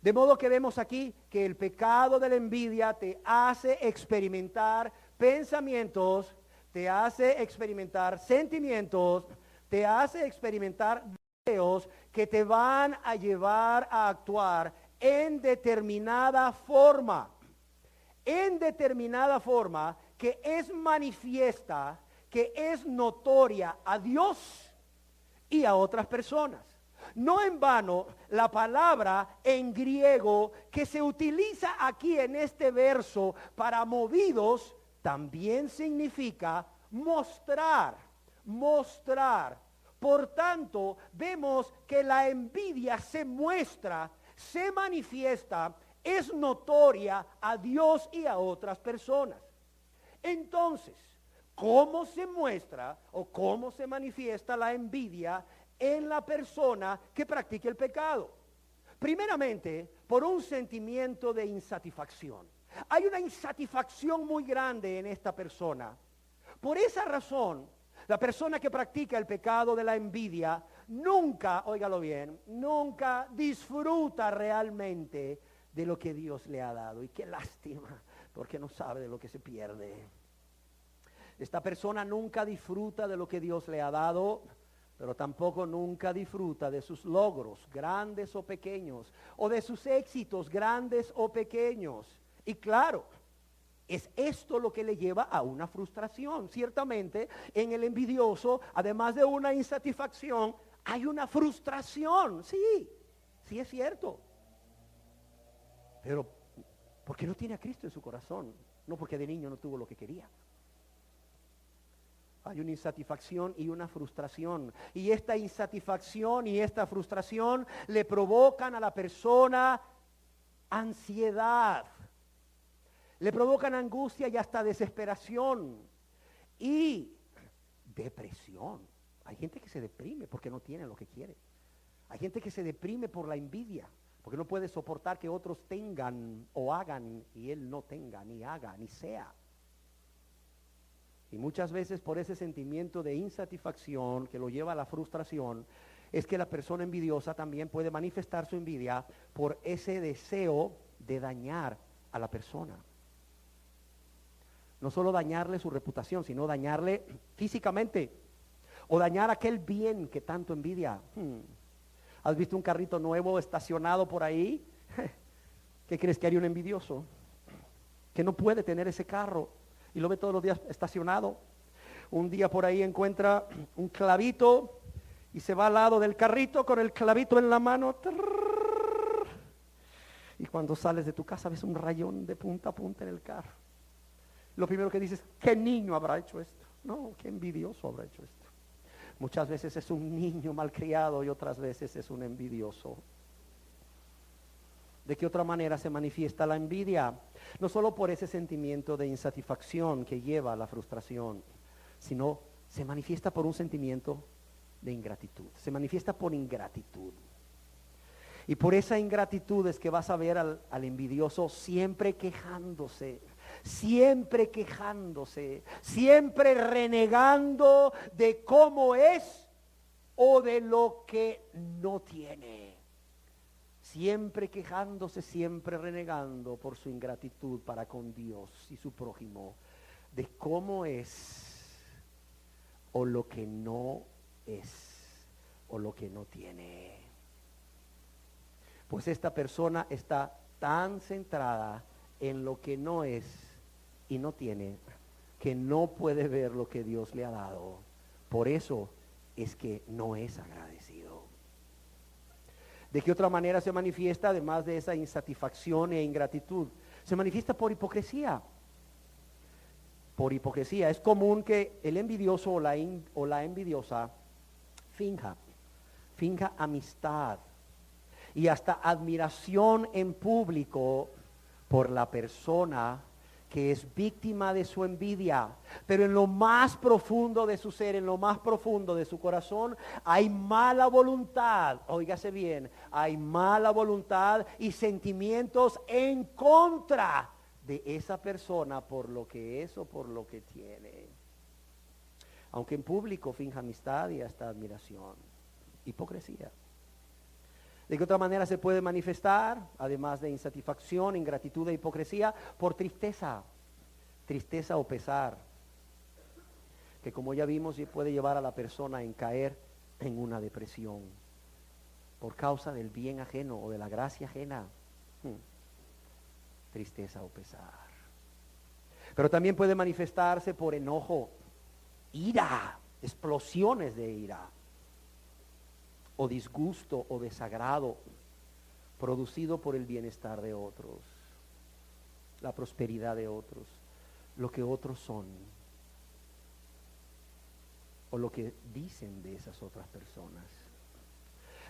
De modo que vemos aquí que el pecado de la envidia te hace experimentar pensamientos, te hace experimentar sentimientos, te hace experimentar deseos que te van a llevar a actuar en determinada forma que es manifiesta, que es notoria a Dios y a otras personas. No en vano, la palabra en griego que se utiliza aquí en este verso para movidos también significa mostrar. Por tanto, vemos que la envidia se muestra, se manifiesta, es notoria a Dios y a otras personas. Entonces, ¿cómo se muestra o cómo se manifiesta la envidia en la persona que practica el pecado? Primeramente, por un sentimiento de insatisfacción. Hay una insatisfacción muy grande en esta persona. Por esa razón, la persona que practica el pecado de la envidia nunca, óigalo bien, nunca disfruta realmente de lo que Dios le ha dado. Y qué lástima, porque no sabe de lo que se pierde. Esta persona nunca disfruta de lo que Dios le ha dado, pero tampoco nunca disfruta de sus logros, grandes o pequeños, o de sus éxitos, grandes o pequeños. Y claro, es esto lo que le lleva a una frustración. Ciertamente, en el envidioso, además de una insatisfacción, hay una frustración. Sí es cierto. Pero, ¿por qué no tiene a Cristo en su corazón? No porque de niño no tuvo lo que quería. Hay una insatisfacción y una frustración. Y esta insatisfacción y esta frustración le provocan a la persona ansiedad. Le provocan angustia y hasta desesperación. Y depresión. Hay gente que se deprime porque no tiene lo que quiere. Hay gente que se deprime por la envidia, porque no puede soportar que otros tengan o hagan y él no tenga, ni haga, ni sea. Y muchas veces por ese sentimiento de insatisfacción que lo lleva a la frustración, es que la persona envidiosa también puede manifestar su envidia por ese deseo de dañar a la persona. No solo dañarle su reputación, sino dañarle físicamente o dañar aquel bien que tanto envidia. ¿Has visto un carrito nuevo estacionado por ahí? ¿Qué crees que haría un envidioso? Que no puede tener ese carro y lo ve todos los días estacionado. Un día por ahí encuentra un clavito y se va al lado del carrito con el clavito en la mano. Y cuando sales de tu casa ves un rayón de punta a punta en el carro. Lo primero que dices, ¿qué niño habrá hecho esto? No, qué envidioso habrá hecho esto. Muchas veces es un niño malcriado y otras veces es un envidioso. ¿De qué otra manera se manifiesta la envidia? No solo por ese sentimiento de insatisfacción que lleva a la frustración, sino se manifiesta por un sentimiento de ingratitud. Se manifiesta por ingratitud. Y por esa ingratitud es que vas a ver al envidioso siempre quejándose, siempre quejándose, siempre renegando de cómo es o de lo que no tiene. Siempre quejándose, siempre renegando por su ingratitud para con Dios y su prójimo, de cómo es o lo que no es o lo que no tiene. Pues esta persona está tan centrada en lo que no es y no tiene, que no puede ver lo que Dios le ha dado. Por eso es que no es agradecido. ¿De qué otra manera se manifiesta, además de esa insatisfacción e ingratitud? Se manifiesta por hipocresía. Por hipocresía. Es común que el envidioso o la envidiosa finja amistad y hasta admiración en público por la persona que es víctima de su envidia. Pero en lo más profundo de su ser, en lo más profundo de su corazón, hay mala voluntad. Óigase bien, hay mala voluntad y sentimientos en contra de esa persona por lo que es o por lo que tiene. Aunque en público finja amistad y hasta admiración. Hipocresía. ¿De qué otra manera se puede manifestar, además de insatisfacción, ingratitud e hipocresía? Por tristeza o pesar, que como ya vimos puede llevar a la persona a caer en una depresión por causa del bien ajeno o de la gracia ajena. Tristeza o pesar. Pero también puede manifestarse por enojo, ira, explosiones de ira, o disgusto o desagrado producido por el bienestar de otros, la prosperidad de otros, lo que otros son o lo que dicen de esas otras personas.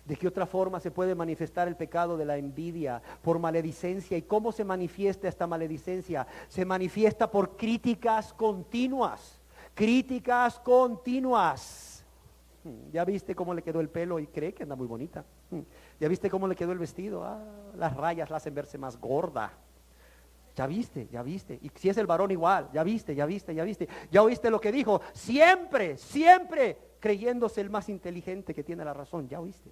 ¿De qué otra forma se puede manifestar el pecado de la envidia? Por maledicencia. ¿Y cómo se manifiesta esta maledicencia? Se manifiesta por críticas continuas. Críticas continuas. ¿Ya viste cómo le quedó el pelo y cree que anda muy bonita? ¿Ya viste cómo le quedó el vestido? Las rayas la hacen verse más gorda. ¿Ya viste? ¿Ya viste? Y si es el varón igual, ¿ya viste? ¿Ya viste? ¿Ya viste? ¿Ya oíste lo que dijo? Siempre, siempre creyéndose el más inteligente que tiene la razón. ¿Ya oíste?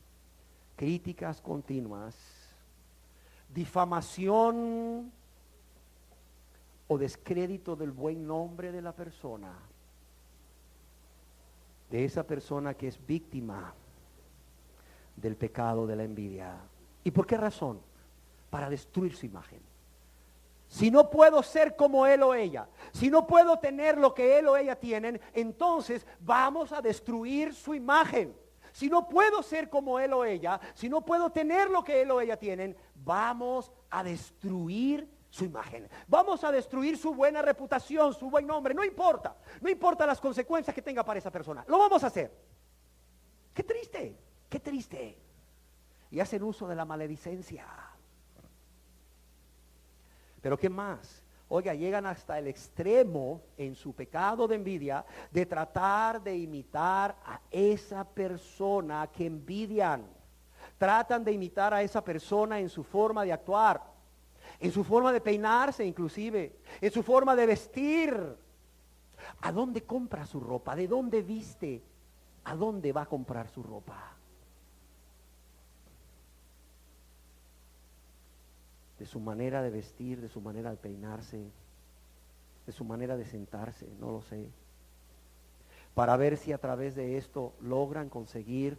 Críticas continuas, difamación o descrédito del buen nombre de la persona, de esa persona que es víctima del pecado de la envidia. ¿Y por qué razón? Para destruir su imagen. Si no puedo ser como él o ella, si no puedo tener lo que él o ella tienen, entonces vamos a destruir su imagen. Si no puedo ser como él o ella, si no puedo tener lo que él o ella tienen, vamos a destruir su imagen. Vamos a destruir su buena reputación, su buen nombre. No importa las consecuencias que tenga para esa persona. Lo vamos a hacer. Qué triste, qué triste. Y hacen uso de la maledicencia. Pero ¿qué más? Oiga, llegan hasta el extremo en su pecado de envidia de tratar de imitar a esa persona que envidian. Tratan de imitar a esa persona en su forma de actuar, en su forma de peinarse inclusive, en su forma de vestir. ¿A dónde compra su ropa? ¿De dónde viste? ¿A dónde va a comprar su ropa? De su manera de vestir, de su manera de peinarse, de su manera de sentarse, no lo sé. Para ver si a través de esto logran conseguir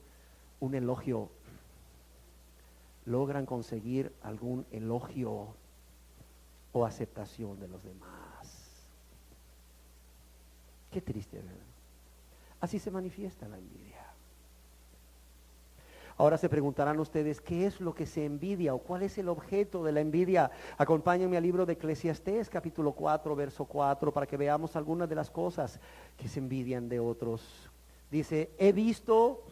un elogio, logran conseguir algún elogio o aceptación de los demás. Qué triste, ¿verdad? Así se manifiesta la envidia. Ahora se preguntarán ustedes, ¿qué es lo que se envidia o cuál es el objeto de la envidia? Acompáñenme al libro de Eclesiastés, capítulo 4, verso 4, para que veamos algunas de las cosas que se envidian de otros. Dice, he visto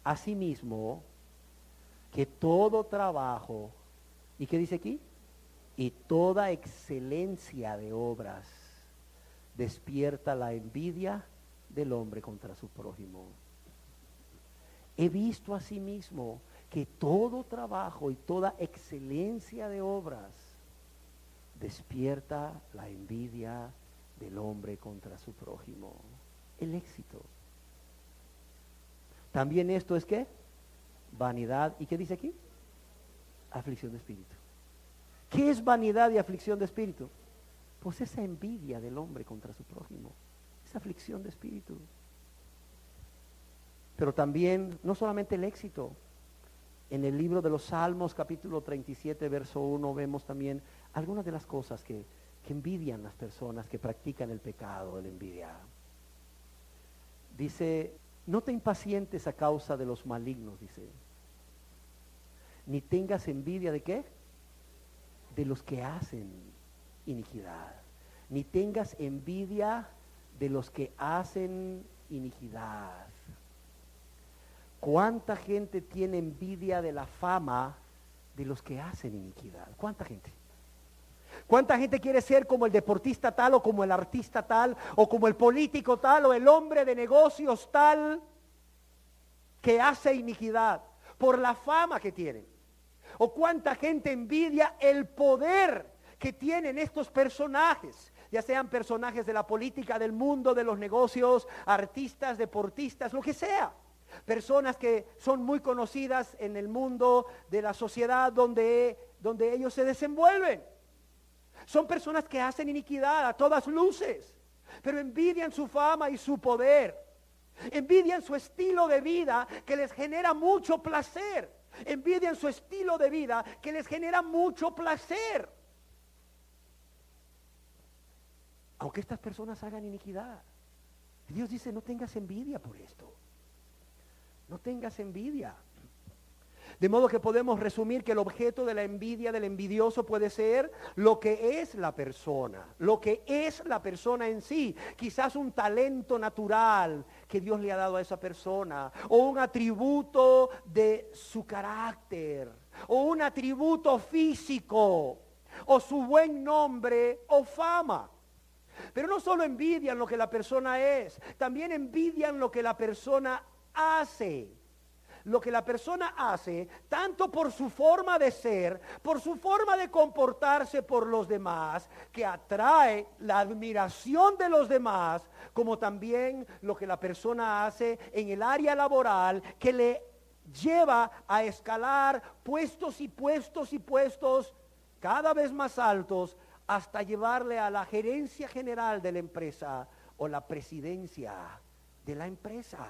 asimismo que todo trabajo, ¿y qué dice aquí? Y toda excelencia de obras despierta la envidia del hombre contra su prójimo. He visto asimismo que todo trabajo y toda excelencia de obras despierta la envidia del hombre contra su prójimo. El éxito. También esto es ¿qué? Vanidad. ¿Y qué dice aquí? Aflicción de espíritu. ¿Qué es vanidad y aflicción de espíritu? Pues esa envidia del hombre contra su prójimo. Esa aflicción de espíritu. Pero también, no solamente el éxito. En el libro de los Salmos, capítulo 37, verso 1, vemos también algunas de las cosas que envidian las personas que practican el pecado, el envidia. Dice, no te impacientes a causa de los malignos, dice. Ni tengas envidia de ¿qué? De los que hacen iniquidad. Ni tengas envidia de los que hacen iniquidad. ¿Cuánta gente tiene envidia de la fama de los que hacen iniquidad? ¿Cuánta gente? ¿Cuánta gente quiere ser como el deportista tal o como el artista tal o como el político tal o el hombre de negocios tal que hace iniquidad por la fama que tienen? ¿O cuánta gente envidia el poder que tienen estos personajes? Ya sean personajes de la política, del mundo, de los negocios, artistas, deportistas, lo que sea. Personas que son muy conocidas en el mundo de la sociedad donde ellos se desenvuelven. Son personas que hacen iniquidad a todas luces, pero envidian su fama y su poder. Envidian su estilo de vida que les genera mucho placer. Envidian su estilo de vida que les genera mucho placer. Aunque estas personas hagan iniquidad, Dios dice, no tengas envidia por esto. No tengas envidia. De modo que podemos resumir que el objeto de la envidia del envidioso puede ser lo que es la persona, lo que es la persona en sí. Quizás un talento natural que Dios le ha dado a esa persona, o un atributo de su carácter, o un atributo físico, o su buen nombre o fama. Pero no solo envidian lo que la persona es, también envidian lo que la persona hace. Lo que la persona hace, tanto por su forma de ser, por su forma de comportarse por los demás, que atrae la admiración de los demás, como también lo que la persona hace en el área laboral, que le lleva a escalar puestos y puestos y puestos cada vez más altos, hasta llevarle a la gerencia general de la empresa o la presidencia de la empresa.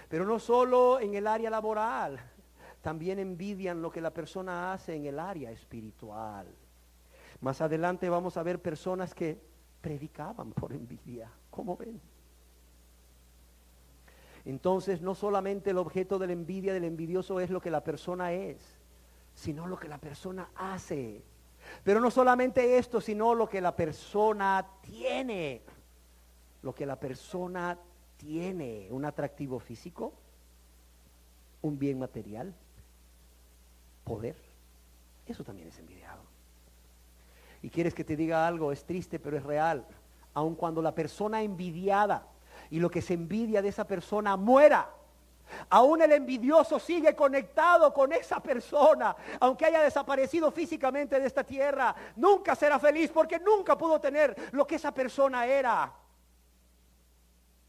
Pero no solo en el área laboral, también envidian lo que la persona hace en el área espiritual. Más adelante vamos a ver personas que predicaban por envidia. ¿Cómo ven? Entonces, no solamente el objeto de la envidia del envidioso es lo que la persona es, sino lo que la persona hace. Pero no solamente esto, sino lo que la persona tiene. Lo que la persona tiene, un atractivo físico, un bien material, poder. Eso también es envidiado. Y quieres que te diga algo, es triste pero es real. Aun cuando la persona envidiada y lo que se envidia de esa persona muera, aún el envidioso sigue conectado con esa persona, aunque haya desaparecido físicamente de esta tierra, nunca será feliz porque nunca pudo tener lo que esa persona era.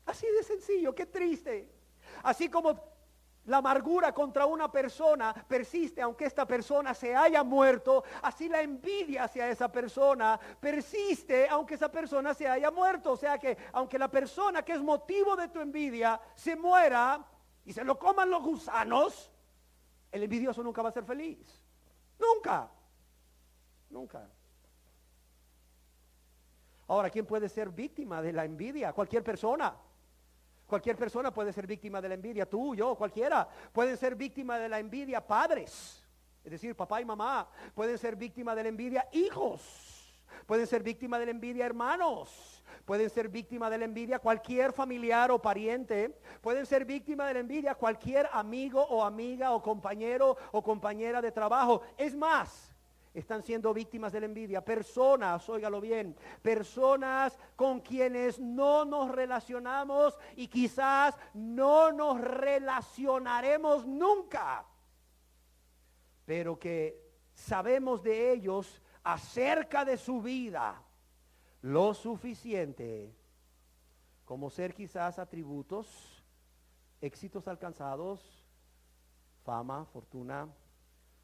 Así de sencillo, qué triste. Así como la amargura contra una persona persiste aunque esta persona se haya muerto, así la envidia hacia esa persona persiste aunque esa persona se haya muerto. O sea que aunque la persona que es motivo de tu envidia se muera y se lo coman los gusanos, el envidioso nunca va a ser feliz. Nunca. Nunca. Ahora, ¿quién puede ser víctima de la envidia? Cualquier persona. Cualquier persona puede ser víctima de la envidia, tú, yo, cualquiera. Pueden ser víctima de la envidia padres, es decir, papá y mamá. Pueden ser víctima de la envidia hijos. Pueden ser víctima de la envidia hermanos. Pueden ser víctima de la envidia cualquier familiar o pariente. Pueden ser víctima de la envidia cualquier amigo o amiga o compañero o compañera de trabajo. Es más, están siendo víctimas de la envidia. Personas, óigalo bien, personas con quienes no nos relacionamos y quizás no nos relacionaremos nunca, pero que sabemos de ellos acerca de su vida lo suficiente como ser quizás atributos, éxitos alcanzados, fama, fortuna,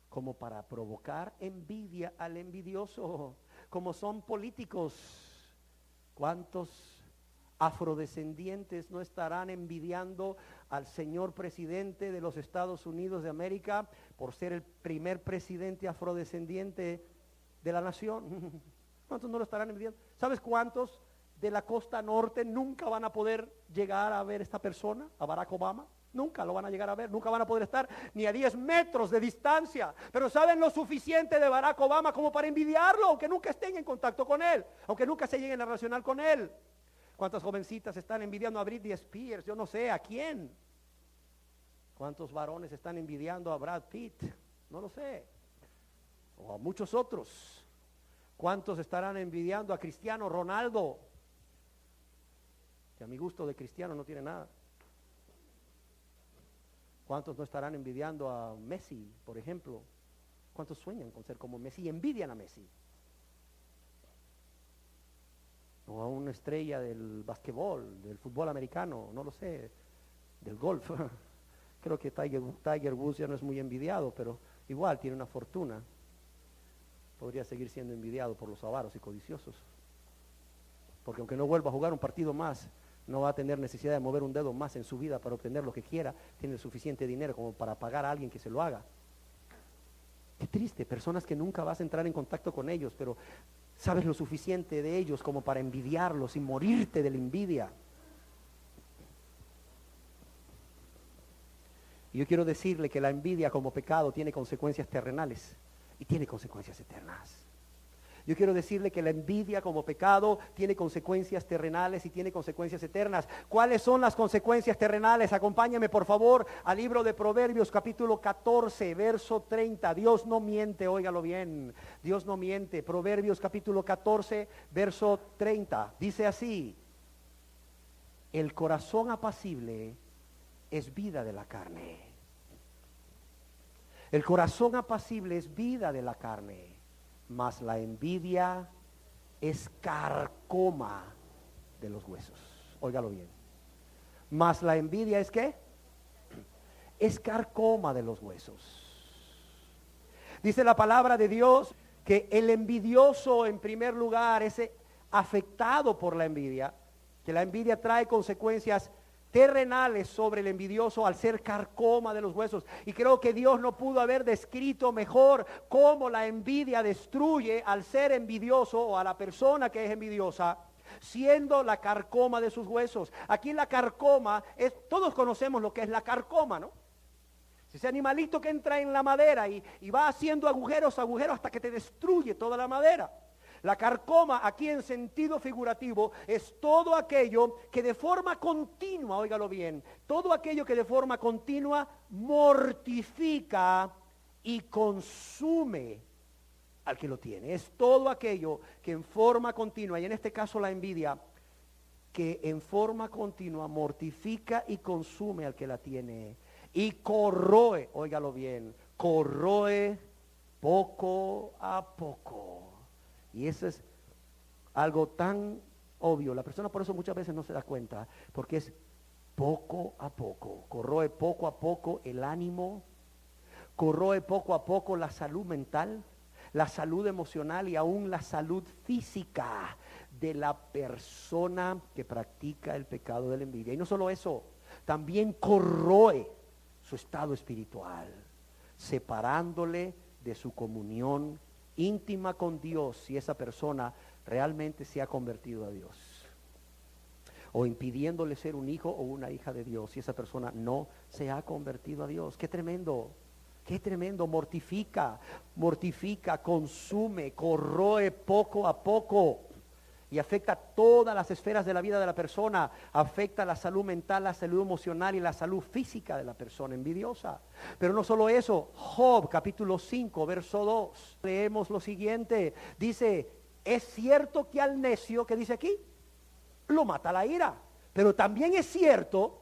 como para provocar envidia al envidioso, como son políticos. ¿Cuántos afrodescendientes no estarán envidiando al señor presidente de los Estados Unidos de América por ser el primer presidente afrodescendiente de la nación? ¿Cuántos no lo estarán envidiando? ¿Sabes cuántos de la costa norte nunca van a poder llegar a ver esta persona, a Barack Obama? Nunca lo van a llegar a ver, nunca van a poder estar ni a 10 metros de distancia, pero saben lo suficiente de Barack Obama como para envidiarlo, aunque nunca estén en contacto con él, aunque nunca se lleguen a relacionar con él. ¿Cuántas jovencitas están envidiando a Britney Spears? Yo no sé, ¿a quién? ¿Cuántos varones están envidiando a Brad Pitt? No lo sé. O a muchos otros. ¿Cuántos estarán envidiando a Cristiano Ronaldo? Que a mi gusto de cristiano no tiene nada. ¿Cuántos no estarán envidiando a Messi, por ejemplo? ¿Cuántos sueñan con ser como Messi y envidian a Messi? O a una estrella del basquetbol, del fútbol americano, no lo sé, del golf. Creo que Tiger Woods ya no es muy envidiado, pero igual tiene una fortuna. Podría seguir siendo envidiado por los avaros y codiciosos. Porque aunque no vuelva a jugar un partido más, no va a tener necesidad de mover un dedo más en su vida para obtener lo que quiera. Tiene suficiente dinero como para pagar a alguien que se lo haga. Qué triste, personas que nunca vas a entrar en contacto con ellos, pero sabes lo suficiente de ellos como para envidiarlos y morirte de la envidia. Y yo quiero decirle que la envidia como pecado tiene consecuencias terrenales y tiene consecuencias eternas. Yo quiero decirle que la envidia como pecado tiene consecuencias terrenales y tiene consecuencias eternas. ¿Cuáles son las consecuencias terrenales? Acompáñame por favor al libro de Proverbios capítulo 14, verso 30. Dios no miente, óigalo bien. Dios no miente. Proverbios capítulo 14, verso 30. Dice así: el corazón apacible es vida de la carne. El corazón apacible es vida de la carne, mas la envidia es carcoma de los huesos. Óigalo bien. Mas la envidia es ¿qué? Es carcoma de los huesos. Dice la palabra de Dios que el envidioso, en primer lugar, es afectado por la envidia, que la envidia trae consecuencias terrenales sobre el envidioso al ser carcoma de los huesos. Y creo que Dios no pudo haber descrito mejor cómo la envidia destruye al ser envidioso o a la persona que es envidiosa, siendo la carcoma de sus huesos. Aquí la carcoma es, todos conocemos lo que es la carcoma, ¿no? Ese animalito que entra en la madera y va haciendo agujeros hasta que te destruye toda la madera. La carcoma aquí en sentido figurativo es todo aquello que de forma continua, óigalo bien, todo aquello que de forma continua mortifica y consume al que lo tiene. Es todo aquello que en forma continua, y en este caso la envidia, que en forma continua mortifica y consume al que la tiene. Y corroe, óigalo bien, corroe poco a poco. Y eso es algo tan obvio. La persona por eso muchas veces no se da cuenta, porque es poco a poco. Corroe poco a poco el ánimo, corroe poco a poco la salud mental, la salud emocional y aún la salud física de la persona que practica el pecado de la envidia. Y no solo eso, también corroe su estado espiritual, separándole de su comunión íntima con Dios si esa persona realmente se ha convertido a Dios, o impidiéndole ser un hijo o una hija de Dios si esa persona no se ha convertido a Dios. Qué tremendo, mortifica, consume, corroe poco a poco. y afecta todas las esferas de la vida de la persona, afecta la salud mental, la salud emocional y la salud física de la persona envidiosa. Pero no solo eso, Job capítulo 5, verso 2, leemos lo siguiente, dice, es cierto que al necio, ¿qué dice aquí? Lo mata la ira, pero también es cierto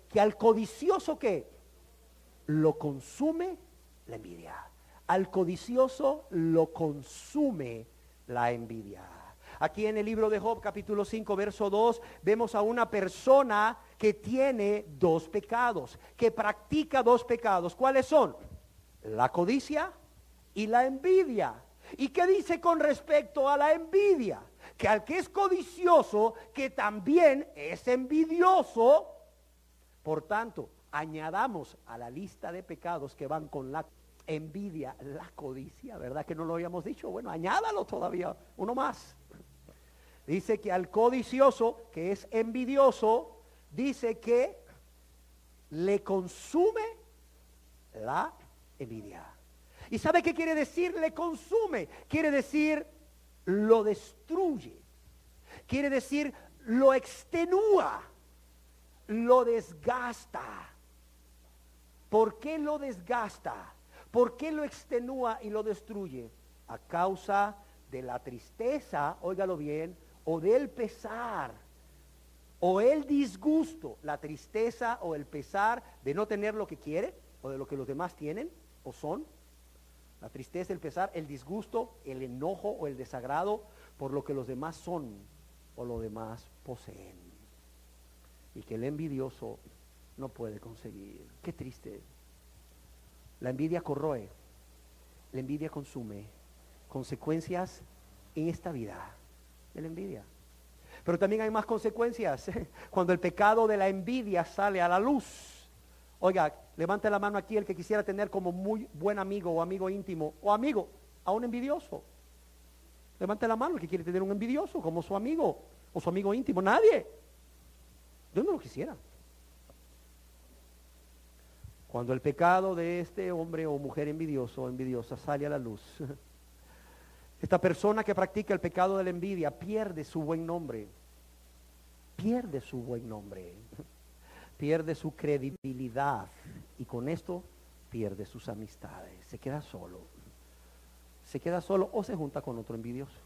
que al codicioso, ¿qué? Lo consume la envidia. Al codicioso lo consume la envidia. Aquí en el libro de Job capítulo 5 verso 2 vemos a una persona que tiene dos pecados, que practica dos pecados. ¿Cuáles son? La codicia y la envidia. ¿Y qué dice con respecto a la envidia? Que al que es codicioso, que también es envidioso. Por tanto, añadamos a la lista de pecados que van con la envidia, la codicia, ¿verdad que no lo habíamos dicho? Bueno, añádalo todavía, uno más. Dice que al codicioso, que es envidioso, dice que le consume la envidia. ¿Y sabe qué quiere decir? Le consume. Quiere decir, lo destruye. Quiere decir, lo extenúa. Lo desgasta. ¿Por qué lo desgasta? ¿Por qué lo extenúa y lo destruye? A causa de la tristeza, óigalo bien, o del pesar, o el disgusto, la tristeza o el pesar de no tener lo que quiere, o de lo que los demás tienen, o son. La tristeza, el pesar, el disgusto, el enojo o el desagrado por lo que los demás son, o los demás poseen. Y que el envidioso no puede conseguir. Qué triste. La envidia corroe, la envidia consume. Consecuencias en esta vida de la envidia. Pero también hay más consecuencias cuando el pecado de la envidia sale a la luz. Oiga, levante la mano aquí el que quisiera tener como muy buen amigo o amigo íntimo o amigo a un envidioso. Levante la mano el que quiere tener un envidioso como su amigo o su amigo íntimo. Nadie. Yo no lo quisiera. Cuando el pecado de este hombre o mujer envidioso o envidiosa sale a la luz, esta persona que practica el pecado de la envidia pierde su buen nombre, pierde su buen nombre, pierde su credibilidad y con esto pierde sus amistades, se queda solo o se junta con otro envidioso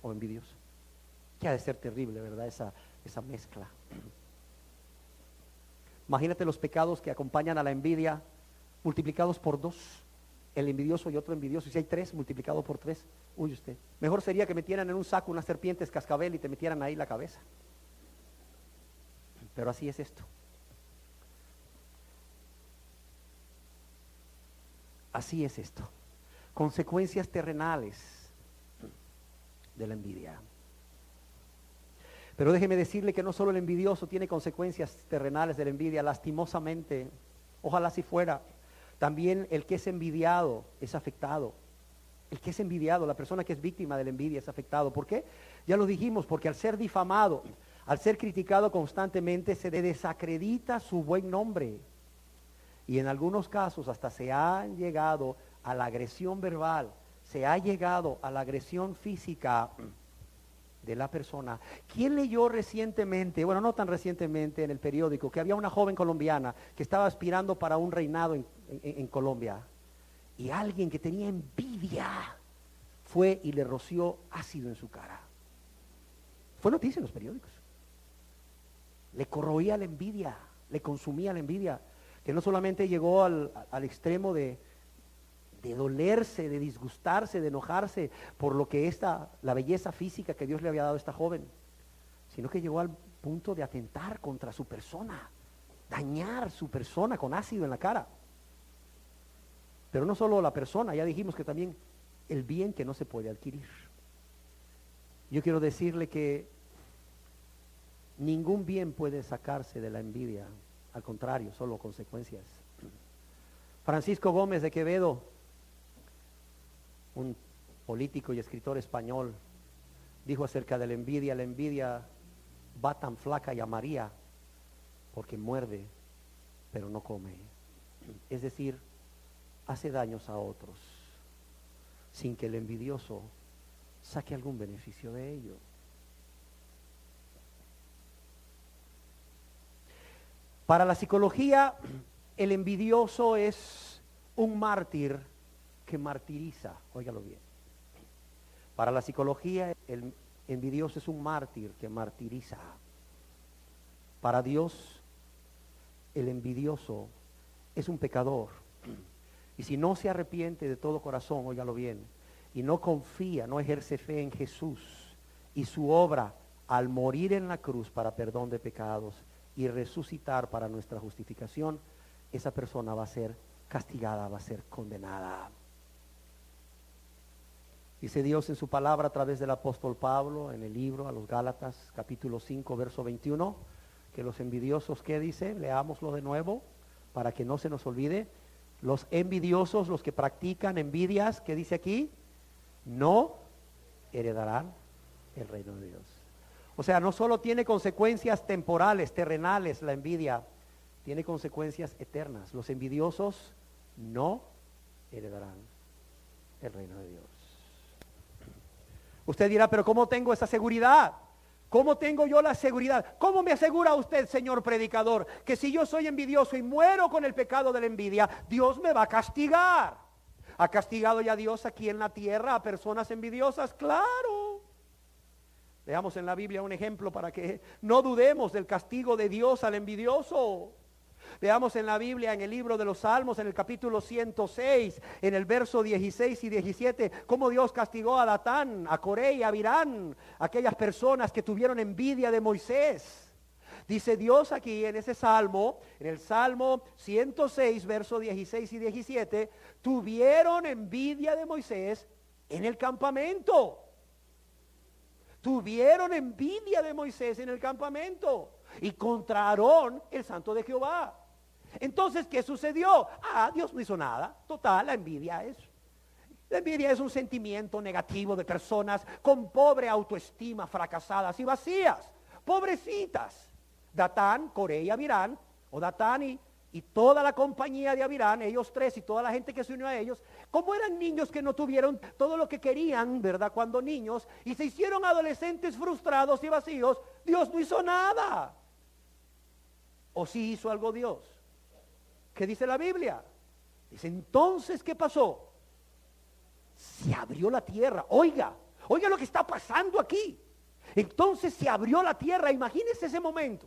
o envidioso, que ha de ser terrible, ¿verdad? Esa mezcla. Imagínate los pecados que acompañan a la envidia multiplicados por 2. El envidioso y otro envidioso. Y si hay 3, multiplicado por 3, uy usted. Mejor sería que metieran en un saco unas serpientes cascabel y te metieran ahí la cabeza. Pero así es esto. Así es esto. Consecuencias terrenales de la envidia. Pero déjeme decirle que no solo el envidioso tiene consecuencias terrenales de la envidia, lastimosamente, ojalá si fuera, también el que es envidiado es afectado. El que es envidiado, la persona que es víctima de la envidia es afectado. ¿Por qué? Ya lo dijimos, porque al ser difamado, al ser criticado constantemente, se desacredita su buen nombre. Y en algunos casos hasta se ha llegado a la agresión verbal, se ha llegado a la agresión física de la persona. ¿Quién leyó recientemente, bueno, no tan recientemente en el periódico, que había una joven colombiana que estaba aspirando para un reinado en Colombia? Y alguien que tenía envidia fue y le roció ácido en su cara. Fue noticia en los periódicos. Le corroía la envidia, le consumía la envidia, que no solamente llegó al extremo de dolerse, de disgustarse, de enojarse por lo que la belleza física que Dios le había dado a esta joven, sino que llegó al punto de atentar contra su persona, dañar su persona con ácido en la cara. Pero no solo la persona, ya dijimos que también el bien que no se puede adquirir. Yo quiero decirle que ningún bien puede sacarse de la envidia, al contrario, solo consecuencias. Francisco Gómez de Quevedo, un político y escritor español, dijo acerca de la envidia va tan flaca y a María porque muerde, pero no come. Es decir, hace daños a otros, sin que el envidioso saque algún beneficio de ello. Para la psicología, el envidioso es un mártir que martiriza. Óigalo bien. Para la psicología, el envidioso es un mártir que martiriza. Para Dios, el envidioso es un pecador. Y si no se arrepiente de todo corazón, óigalo bien, y no confía, no ejerce fe en Jesús y su obra al morir en la cruz para perdón de pecados y resucitar para nuestra justificación, esa persona va a ser castigada, va a ser condenada. Dice Dios en su palabra a través del apóstol Pablo en el libro a los Gálatas, capítulo 5, verso 21, que los envidiosos, ¿qué dice? Leámoslo de nuevo para que no se nos olvide. Los envidiosos, los que practican envidias, ¿qué dice aquí? No heredarán el reino de Dios. O sea, no solo tiene consecuencias temporales, terrenales, la envidia, tiene consecuencias eternas. Los envidiosos no heredarán el reino de Dios. Usted dirá, pero ¿cómo tengo esa seguridad? ¿Cómo tengo yo la seguridad? ¿Cómo me asegura usted, señor predicador, que si yo soy envidioso y muero con el pecado de la envidia, Dios me va a castigar? ¿Ha castigado ya Dios aquí en la tierra a personas envidiosas? Claro. Veamos en la Biblia un ejemplo para que no dudemos del castigo de Dios al envidioso. Veamos en la Biblia, en el libro de los Salmos, en el capítulo 106, en el verso 16 y 17, cómo Dios castigó a Datán, a Coré y a Abirán, aquellas personas que tuvieron envidia de Moisés. Dice Dios aquí en ese salmo, en el Salmo 106, verso 16 y 17, tuvieron envidia de Moisés en el campamento. Tuvieron envidia de Moisés en el campamento y contra Aarón, el santo de Jehová. Entonces, ¿qué sucedió? Dios no hizo nada. Total, la envidia es un sentimiento negativo de personas con pobre autoestima, fracasadas y vacías, pobrecitas. Datán, Coré y Abirán, o Datán y toda la compañía de Abirán, ellos tres y toda la gente que se unió a ellos, como eran niños que no tuvieron todo lo que querían, ¿verdad? Cuando niños, y se hicieron adolescentes frustrados y vacíos, Dios no hizo nada. ¿O sí hizo algo Dios? ¿Qué dice la Biblia? Dice, entonces, ¿qué pasó? Se abrió la tierra. Oiga lo que está pasando aquí. Entonces se abrió la tierra, imagínese ese momento.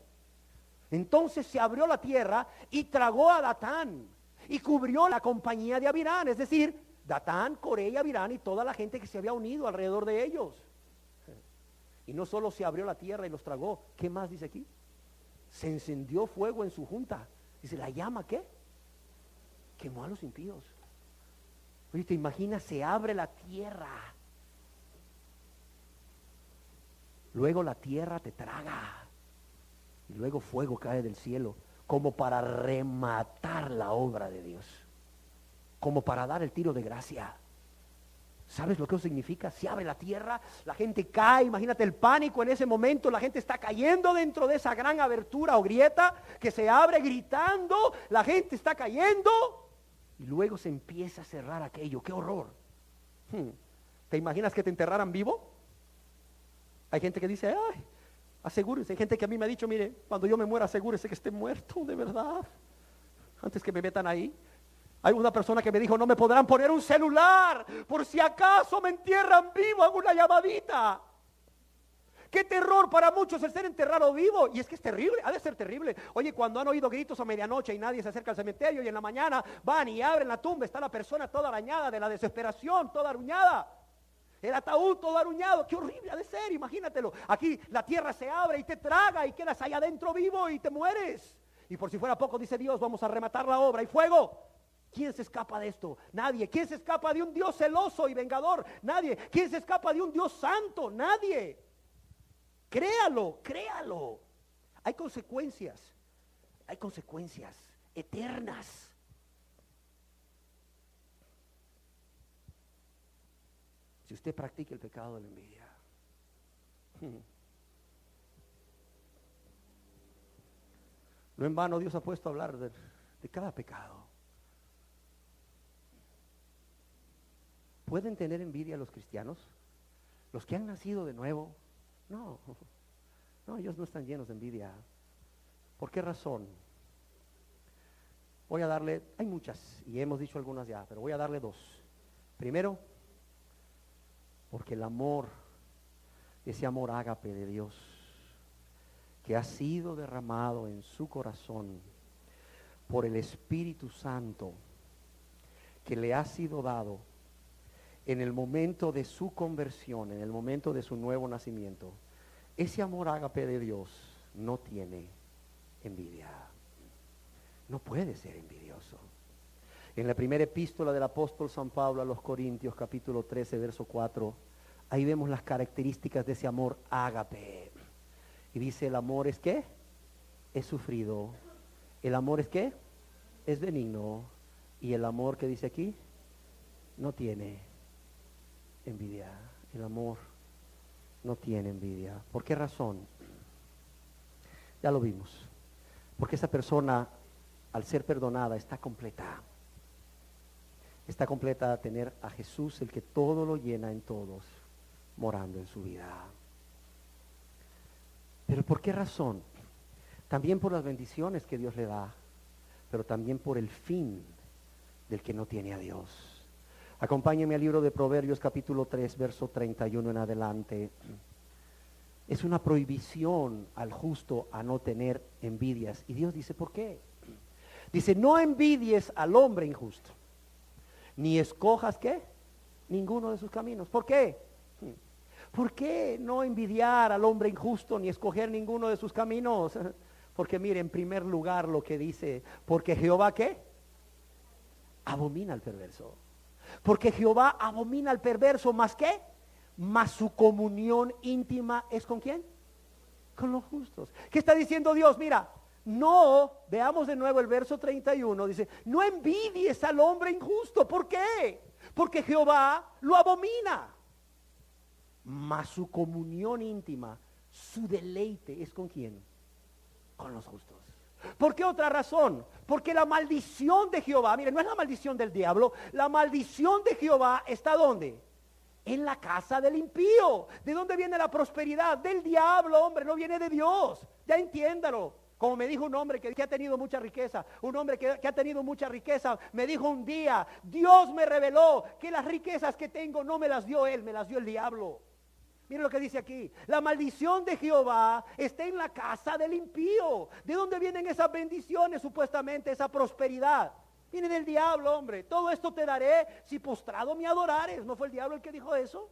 Entonces se abrió la tierra y tragó a Datán y cubrió la compañía de Abirán, es decir, Datán, Coré y Abirán y toda la gente que se había unido alrededor de ellos. Y no solo se abrió la tierra y los tragó, ¿qué más dice aquí? Se encendió fuego en su junta. Dice, ¿la llama qué? Quemó a los impíos. Oye, ¿te imaginas? Se abre la tierra. Luego la tierra te traga. Y luego fuego cae del cielo, como para rematar la obra de Dios. Como para dar el tiro de gracia. ¿Sabes lo que eso significa? Se abre la tierra, la gente cae, imagínate el pánico en ese momento, la gente está cayendo dentro de esa gran abertura o grieta que se abre gritando, la gente está cayendo y luego se empieza a cerrar aquello. ¡Qué horror! ¿Te imaginas que te enterraran vivo? Hay gente que dice, ay, asegúrese. Hay gente que a mí me ha dicho, mire, cuando yo me muera asegúrese que esté muerto, de verdad, antes que me metan ahí. Hay una persona que me dijo, no me podrán poner un celular, por si acaso me entierran vivo, hago una llamadita. Qué terror para muchos el ser enterrado vivo. Y es que es terrible, ha de ser terrible. Oye, cuando han oído gritos a medianoche y nadie se acerca al cementerio y en la mañana van y abren la tumba, está la persona toda arañada de la desesperación, toda aruñada. El ataúd todo aruñado, qué horrible ha de ser, imagínatelo. Aquí la tierra se abre y te traga y quedas ahí adentro vivo y te mueres. Y por si fuera poco, dice Dios, vamos a rematar la obra y fuego. ¿Quién se escapa de esto? Nadie. ¿Quién se escapa de un Dios celoso y vengador? Nadie. ¿Quién se escapa de un Dios santo? Nadie. Créalo, créalo. Hay consecuencias eternas. Si usted practica el pecado de la envidia. No en vano Dios ha puesto a hablar de cada pecado. ¿Pueden tener envidia los cristianos? Los que han nacido de nuevo, no, ellos no están llenos de envidia. ¿Por qué razón? Voy a darle, hay muchas, y hemos dicho algunas ya, pero voy a darle dos. Primero, porque el amor, ese amor ágape de Dios, que ha sido derramado en su corazón por el Espíritu Santo, que le ha sido dado en el momento de su conversión, en el momento de su nuevo nacimiento, ese amor ágape de Dios no tiene envidia. No puede ser envidioso. En la primera epístola del apóstol San Pablo a los Corintios, capítulo 13, verso 4, ahí vemos las características de ese amor ágape. Y dice, el amor es ¿qué? Es sufrido. El amor es ¿qué? Es benigno. Y el amor que dice aquí, no tiene envidia. El amor no tiene envidia. ¿Por qué razón? Ya lo vimos. Porque esa persona, al ser perdonada, está completa. Está completa a tener a Jesús, el que todo lo llena en todos, morando en su vida. ¿Pero por qué razón? También por las bendiciones que Dios le da, pero también por el fin del que no tiene a Dios. Acompáñenme al libro de Proverbios capítulo 3, verso 31 en adelante. Es una prohibición al justo a no tener envidias. Y Dios dice, ¿por qué? Dice, no envidies al hombre injusto, ni escojas, ¿qué? Ninguno de sus caminos. ¿Por qué? ¿Por qué no envidiar al hombre injusto, ni escoger ninguno de sus caminos? Porque mire, en primer lugar lo que dice, porque Jehová, ¿qué? Abomina al perverso. Porque Jehová abomina al perverso, ¿más qué? Más su comunión íntima es ¿con quién? Con los justos. ¿Qué está diciendo Dios? Mira, no, veamos de nuevo el verso 31, dice, no envidies al hombre injusto. ¿Por qué? Porque Jehová lo abomina. Mas su comunión íntima, su deleite es ¿con quién? Con los justos. ¿Por qué otra razón? Porque la maldición de Jehová, mire, no es la maldición del diablo, la maldición de Jehová está ¿dónde? En la casa del impío. ¿De dónde viene la prosperidad? Del diablo, hombre, no viene de Dios. Ya entiéndalo. Como me dijo un hombre que ha tenido mucha riqueza, un hombre que ha tenido mucha riqueza, me dijo un día, Dios me reveló que las riquezas que tengo no me las dio él, me las dio el diablo. Mire lo que dice aquí, la maldición de Jehová está en la casa del impío. ¿De dónde vienen esas bendiciones, supuestamente, esa prosperidad? Viene del diablo, hombre. Todo esto te daré si postrado me adorares. ¿No fue el diablo el que dijo eso?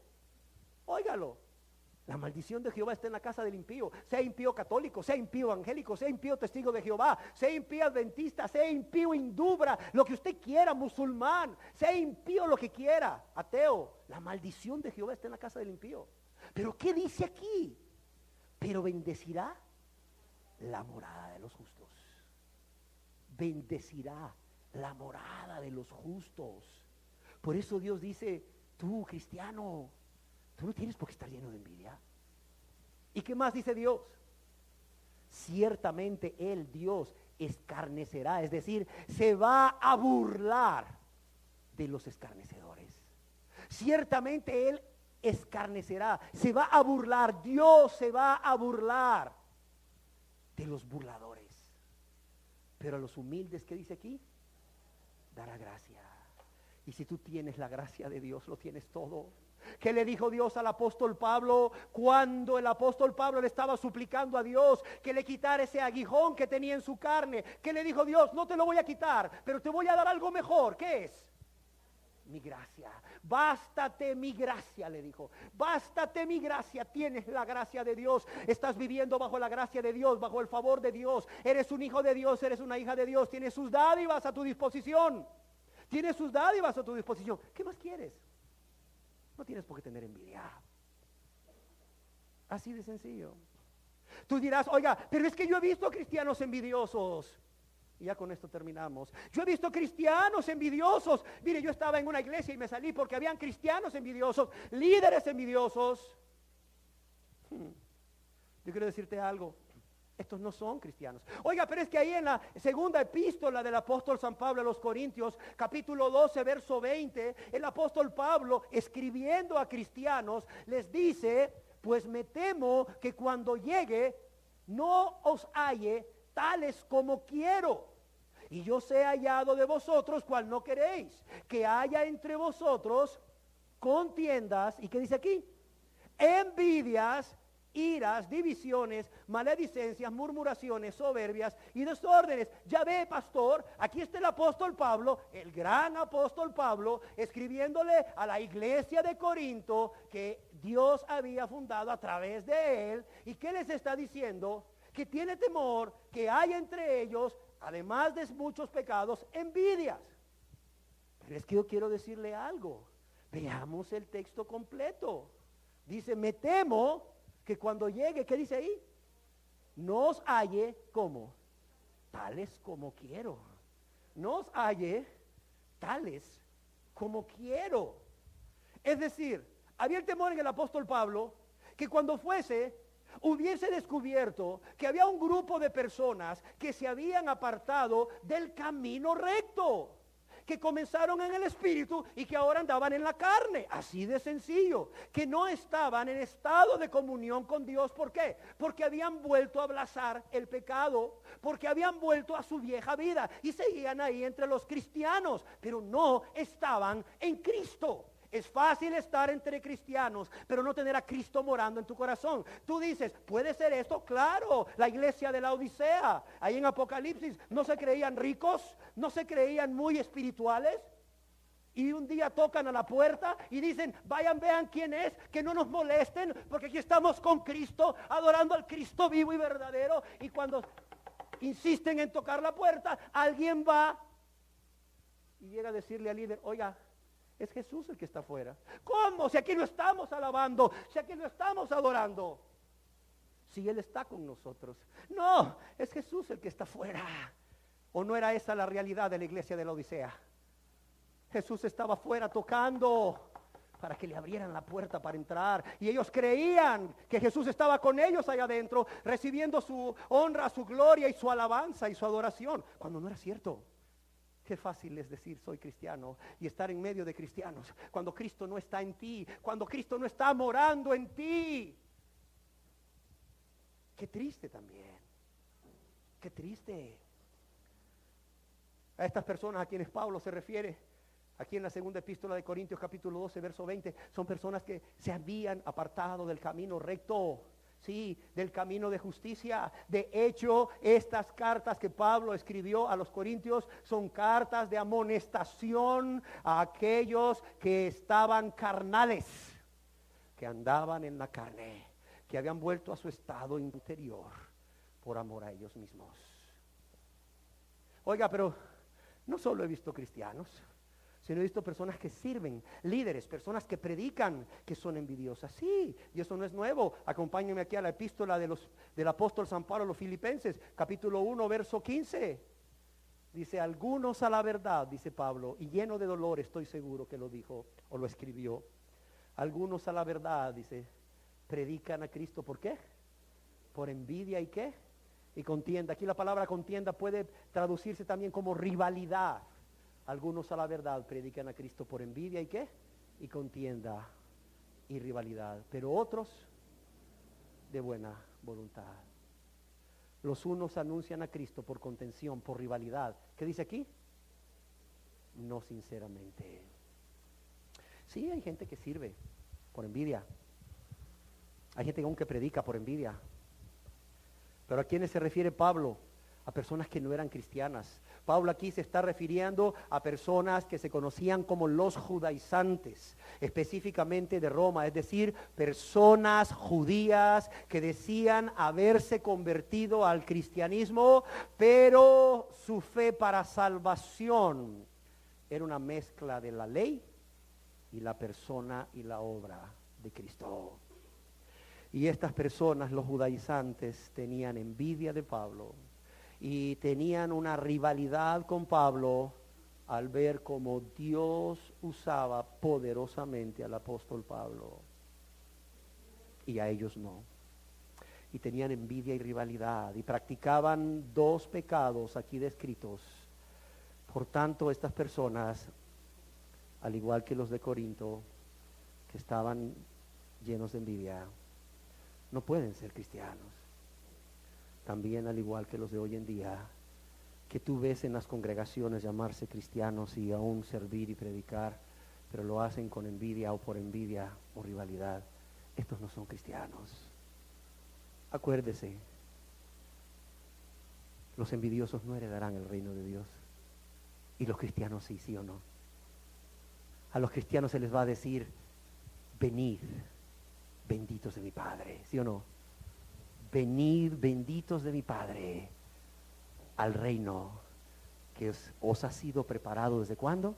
Óigalo. La maldición de Jehová está en la casa del impío. Sea impío católico, sea impío evangélico, sea impío testigo de Jehová, sea impío adventista, sea impío hindubra, lo que usted quiera, musulmán, sea impío lo que quiera, ateo. La maldición de Jehová está en la casa del impío. Pero ¿qué dice aquí? Pero bendecirá la morada de los justos. Bendecirá la morada de los justos. Por eso Dios dice, tú cristiano, tú no tienes por qué estar lleno de envidia. ¿Y qué más dice Dios? Ciertamente Él, Dios, escarnecerá, es decir, se va a burlar de los escarnecedores. Ciertamente Él escarnecerá, se va a burlar, Dios se va a burlar de los burladores. Pero a los humildes, ¿qué dice aquí? Dará gracia. Y si tú tienes la gracia de Dios, lo tienes todo. ¿Qué le dijo Dios al apóstol Pablo cuando el apóstol Pablo le estaba suplicando a Dios que le quitara ese aguijón que tenía en su carne? ¿Qué le dijo Dios? No te lo voy a quitar, pero te voy a dar algo mejor. ¿Qué es? Mi gracia. Bástate mi gracia, le dijo. Bástate mi gracia. Tienes la gracia de Dios. Estás viviendo bajo la gracia de Dios, bajo el favor de Dios. Eres un hijo de Dios, eres una hija de Dios. Tienes sus dádivas a tu disposición. Tienes sus dádivas a tu disposición. ¿Qué más quieres? No tienes por qué tener envidia. Así de sencillo. Tú dirás, oiga, pero es que yo he visto cristianos envidiosos. Y ya con esto terminamos. Yo he visto cristianos envidiosos. Mire, yo estaba en una iglesia y me salí porque habían cristianos envidiosos, líderes envidiosos. Yo quiero decirte algo. Estos no son cristianos. Oiga, pero es que ahí en la segunda epístola del apóstol San Pablo a los Corintios, capítulo 12, verso 20, el apóstol Pablo, escribiendo a cristianos, les dice: pues me temo que cuando llegue no os halle tales como quiero, y yo sé hallado de vosotros cual no queréis, que haya entre vosotros contiendas, ¿y qué dice aquí? Envidias, iras, divisiones, maledicencias, murmuraciones, soberbias y desórdenes. Ya ve, pastor, aquí está el apóstol Pablo, el gran apóstol Pablo, escribiéndole a la iglesia de Corinto que Dios había fundado a través de él. ¿Y qué les está diciendo? Que tiene temor que haya entre ellos, además de muchos pecados, envidias. Pero es que yo quiero decirle algo. Veamos el texto completo. Dice: me temo que cuando llegue, ¿qué dice ahí? No os halle como tales como quiero. No os halle tales como quiero. Es decir, había el temor en el apóstol Pablo que cuando fuese, hubiese descubierto que había un grupo de personas que se habían apartado del camino recto, que comenzaron en el espíritu y que ahora andaban en la carne, así de sencillo, que no estaban en estado de comunión con Dios. ¿Por qué? Porque habían vuelto a abrazar el pecado, porque habían vuelto a su vieja vida y seguían ahí entre los cristianos, pero no estaban en Cristo. Es fácil estar entre cristianos, pero no tener a Cristo morando en tu corazón. Tú dices: ¿puede ser esto? Claro, la iglesia de la Odisea, ahí en Apocalipsis, no se creían ricos, no se creían muy espirituales. Y un día tocan a la puerta y dicen: vayan, vean quién es, que no nos molesten, porque aquí estamos con Cristo, adorando al Cristo vivo y verdadero. Y cuando insisten en tocar la puerta, alguien va y llega a decirle al líder: oiga, es Jesús el que está afuera. ¿Cómo? Si aquí no estamos alabando, si aquí no estamos adorando, si Él está con nosotros. No, es Jesús el que está afuera. ¿O no era esa la realidad de la iglesia de la Odisea? Jesús estaba afuera tocando para que le abrieran la puerta para entrar, y ellos creían que Jesús estaba con ellos allá adentro, recibiendo su honra, su gloria y su alabanza y su adoración, cuando no era cierto. Qué fácil es decir: soy cristiano, y estar en medio de cristianos cuando Cristo no está en ti, cuando Cristo no está morando en ti. Qué triste también, qué triste. A estas personas a quienes Pablo se refiere aquí en la segunda epístola de Corintios, capítulo 12, verso 20, son personas que se habían apartado del camino recto. Sí, del camino de justicia. De hecho, estas cartas que Pablo escribió a los corintios son cartas de amonestación a aquellos que estaban carnales, que andaban en la carne, que habían vuelto a su estado interior por amor a ellos mismos. Oiga, pero no solo he visto cristianos, sino he visto personas que sirven, líderes, personas que predican, que son envidiosas. Sí, y eso no es nuevo. Acompáñenme aquí a la epístola del apóstol San Pablo a los Filipenses, capítulo 1, verso 15. Dice: algunos a la verdad, dice Pablo, y lleno de dolor, estoy seguro que lo dijo o lo escribió. Algunos a la verdad, dice, predican a Cristo. ¿Por qué? Por envidia y ¿qué? Y contienda. Aquí la palabra contienda puede traducirse también como rivalidad. Algunos a la verdad predican a Cristo por envidia y ¿qué? Y contienda y rivalidad. Pero otros de buena voluntad. Los unos anuncian a Cristo por contención, por rivalidad. ¿Qué dice aquí? No sinceramente. Sí, hay gente que sirve por envidia. Hay gente aún que predica por envidia. Pero ¿a quiénes se refiere Pablo? A personas que no eran cristianas. Pablo aquí se está refiriendo a personas que se conocían como los judaizantes, específicamente de Roma, es decir, personas judías que decían haberse convertido al cristianismo, pero su fe para salvación era una mezcla de la ley y la persona y la obra de Cristo. Y estas personas, los judaizantes, tenían envidia de Pablo y tenían una rivalidad con Pablo al ver cómo Dios usaba poderosamente al apóstol Pablo y a ellos no. y tenían envidia y rivalidad y practicaban dos pecados aquí descritos. Por tanto, estas personas, al igual que los de Corinto, que estaban llenos de envidia, no pueden ser cristianos. También al igual que los de hoy en día, que tú ves en las congregaciones llamarse cristianos y aún servir y predicar, pero lo hacen con envidia o por envidia o rivalidad. Estos no son cristianos. Acuérdese, los envidiosos no heredarán el reino de Dios. Y los cristianos sí, sí o no. A los cristianos se les va a decir, venid, benditos de mi Padre, ¿sí o no? Venid, benditos de mi Padre, al reino que os ha sido preparado, ¿desde cuándo?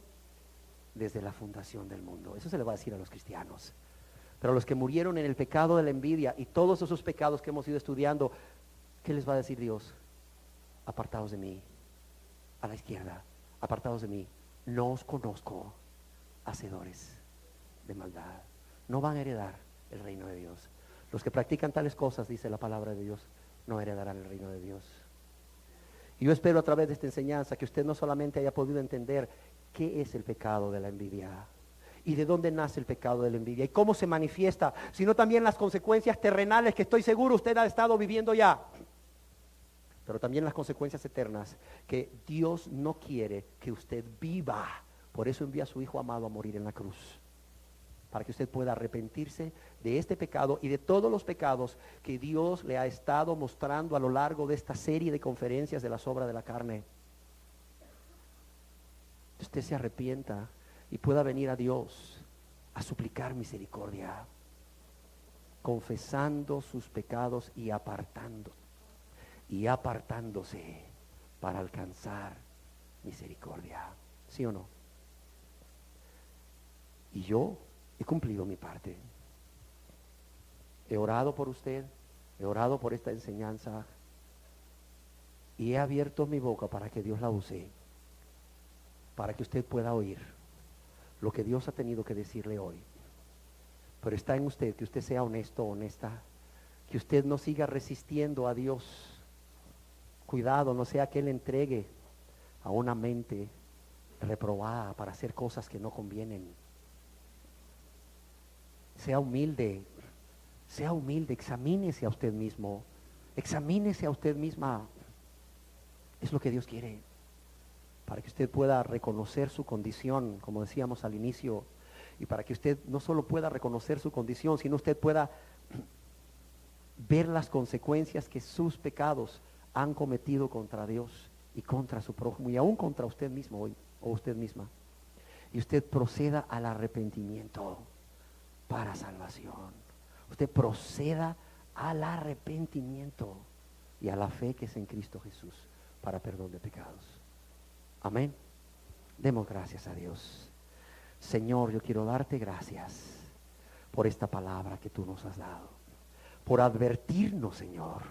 Desde la fundación del mundo. Eso se le va a decir a los cristianos. Pero a los que murieron en el pecado de la envidia y todos esos pecados que hemos ido estudiando, ¿qué les va a decir Dios? Apartados de mí, a la izquierda, apartados de mí, no os conozco, hacedores de maldad. No van a heredar el reino de Dios. Los que practican tales cosas, dice la palabra de Dios, no heredarán el reino de Dios. Y yo espero a través de esta enseñanza que usted no solamente haya podido entender qué es el pecado de la envidia y de dónde nace el pecado de la envidia y cómo se manifiesta, sino también las consecuencias terrenales que estoy seguro usted ha estado viviendo ya, pero también las consecuencias eternas que Dios no quiere que usted viva. Por eso envía a su Hijo amado a morir en la cruz, para que usted pueda arrepentirse de este pecado y de todos los pecados que Dios le ha estado mostrando a lo largo de esta serie de conferencias de las obras de la carne. Usted se arrepienta y pueda venir a Dios a suplicar misericordia, confesando sus pecados y apartándose para alcanzar misericordia. ¿Sí o no? Y yo he cumplido mi parte. He orado por usted, he orado por esta enseñanza y he abierto mi boca para que Dios la use, para que usted pueda oír lo que Dios ha tenido que decirle hoy. Pero está en usted que usted sea honesto, honesta, que usted no siga resistiendo a Dios. Cuidado, no sea que Él entregue a una mente reprobada para hacer cosas que no convienen. Sea humilde, examínese a usted mismo, examínese a usted misma. Es lo que Dios quiere, para que usted pueda reconocer su condición, como decíamos al inicio, y para que usted no solo pueda reconocer su condición, sino usted pueda ver las consecuencias que sus pecados han cometido contra Dios y contra su prójimo y aún contra usted mismo o usted misma. Y usted proceda al arrepentimiento para salvación. Usted proceda al arrepentimiento y a la fe que es en Cristo Jesús para perdón de pecados. Amén. Demos gracias a Dios. Señor, yo quiero darte gracias por esta palabra que tú nos has dado, por advertirnos, Señor,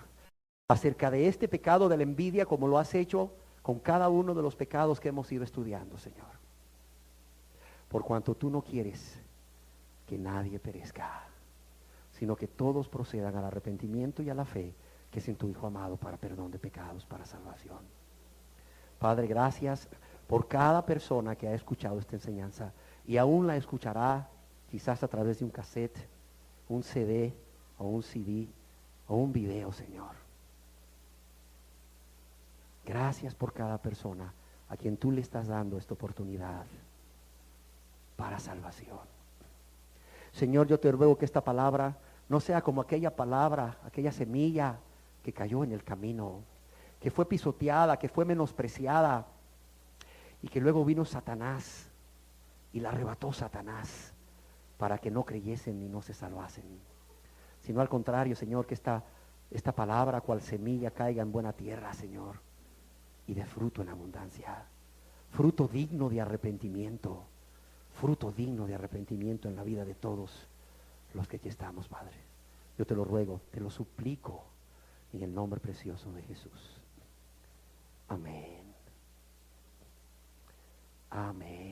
acerca de este pecado de la envidia, como lo has hecho con cada uno de los pecados que hemos ido estudiando, Señor. Por cuanto tú no quieres que nadie perezca, sino que todos procedan al arrepentimiento y a la fe que es en tu Hijo amado para perdón de pecados, para salvación. Padre, gracias por cada persona que ha escuchado esta enseñanza y aún la escuchará quizás a través de un cassette, un CD o un CD o un video, Señor. Gracias por cada persona a quien tú le estás dando esta oportunidad para salvación. Señor, yo te ruego que esta palabra no sea como aquella palabra, aquella semilla que cayó en el camino, que fue pisoteada, que fue menospreciada y que luego vino Satanás y la arrebató Satanás para que no creyesen y no se salvasen. Sino al contrario, Señor, que esta palabra cual semilla caiga en buena tierra, Señor, y de fruto en abundancia, fruto digno de arrepentimiento, en la vida de todos los que aquí estamos, Padre. Yo te lo ruego, te lo suplico en el nombre precioso de Jesús. Amén. Amén.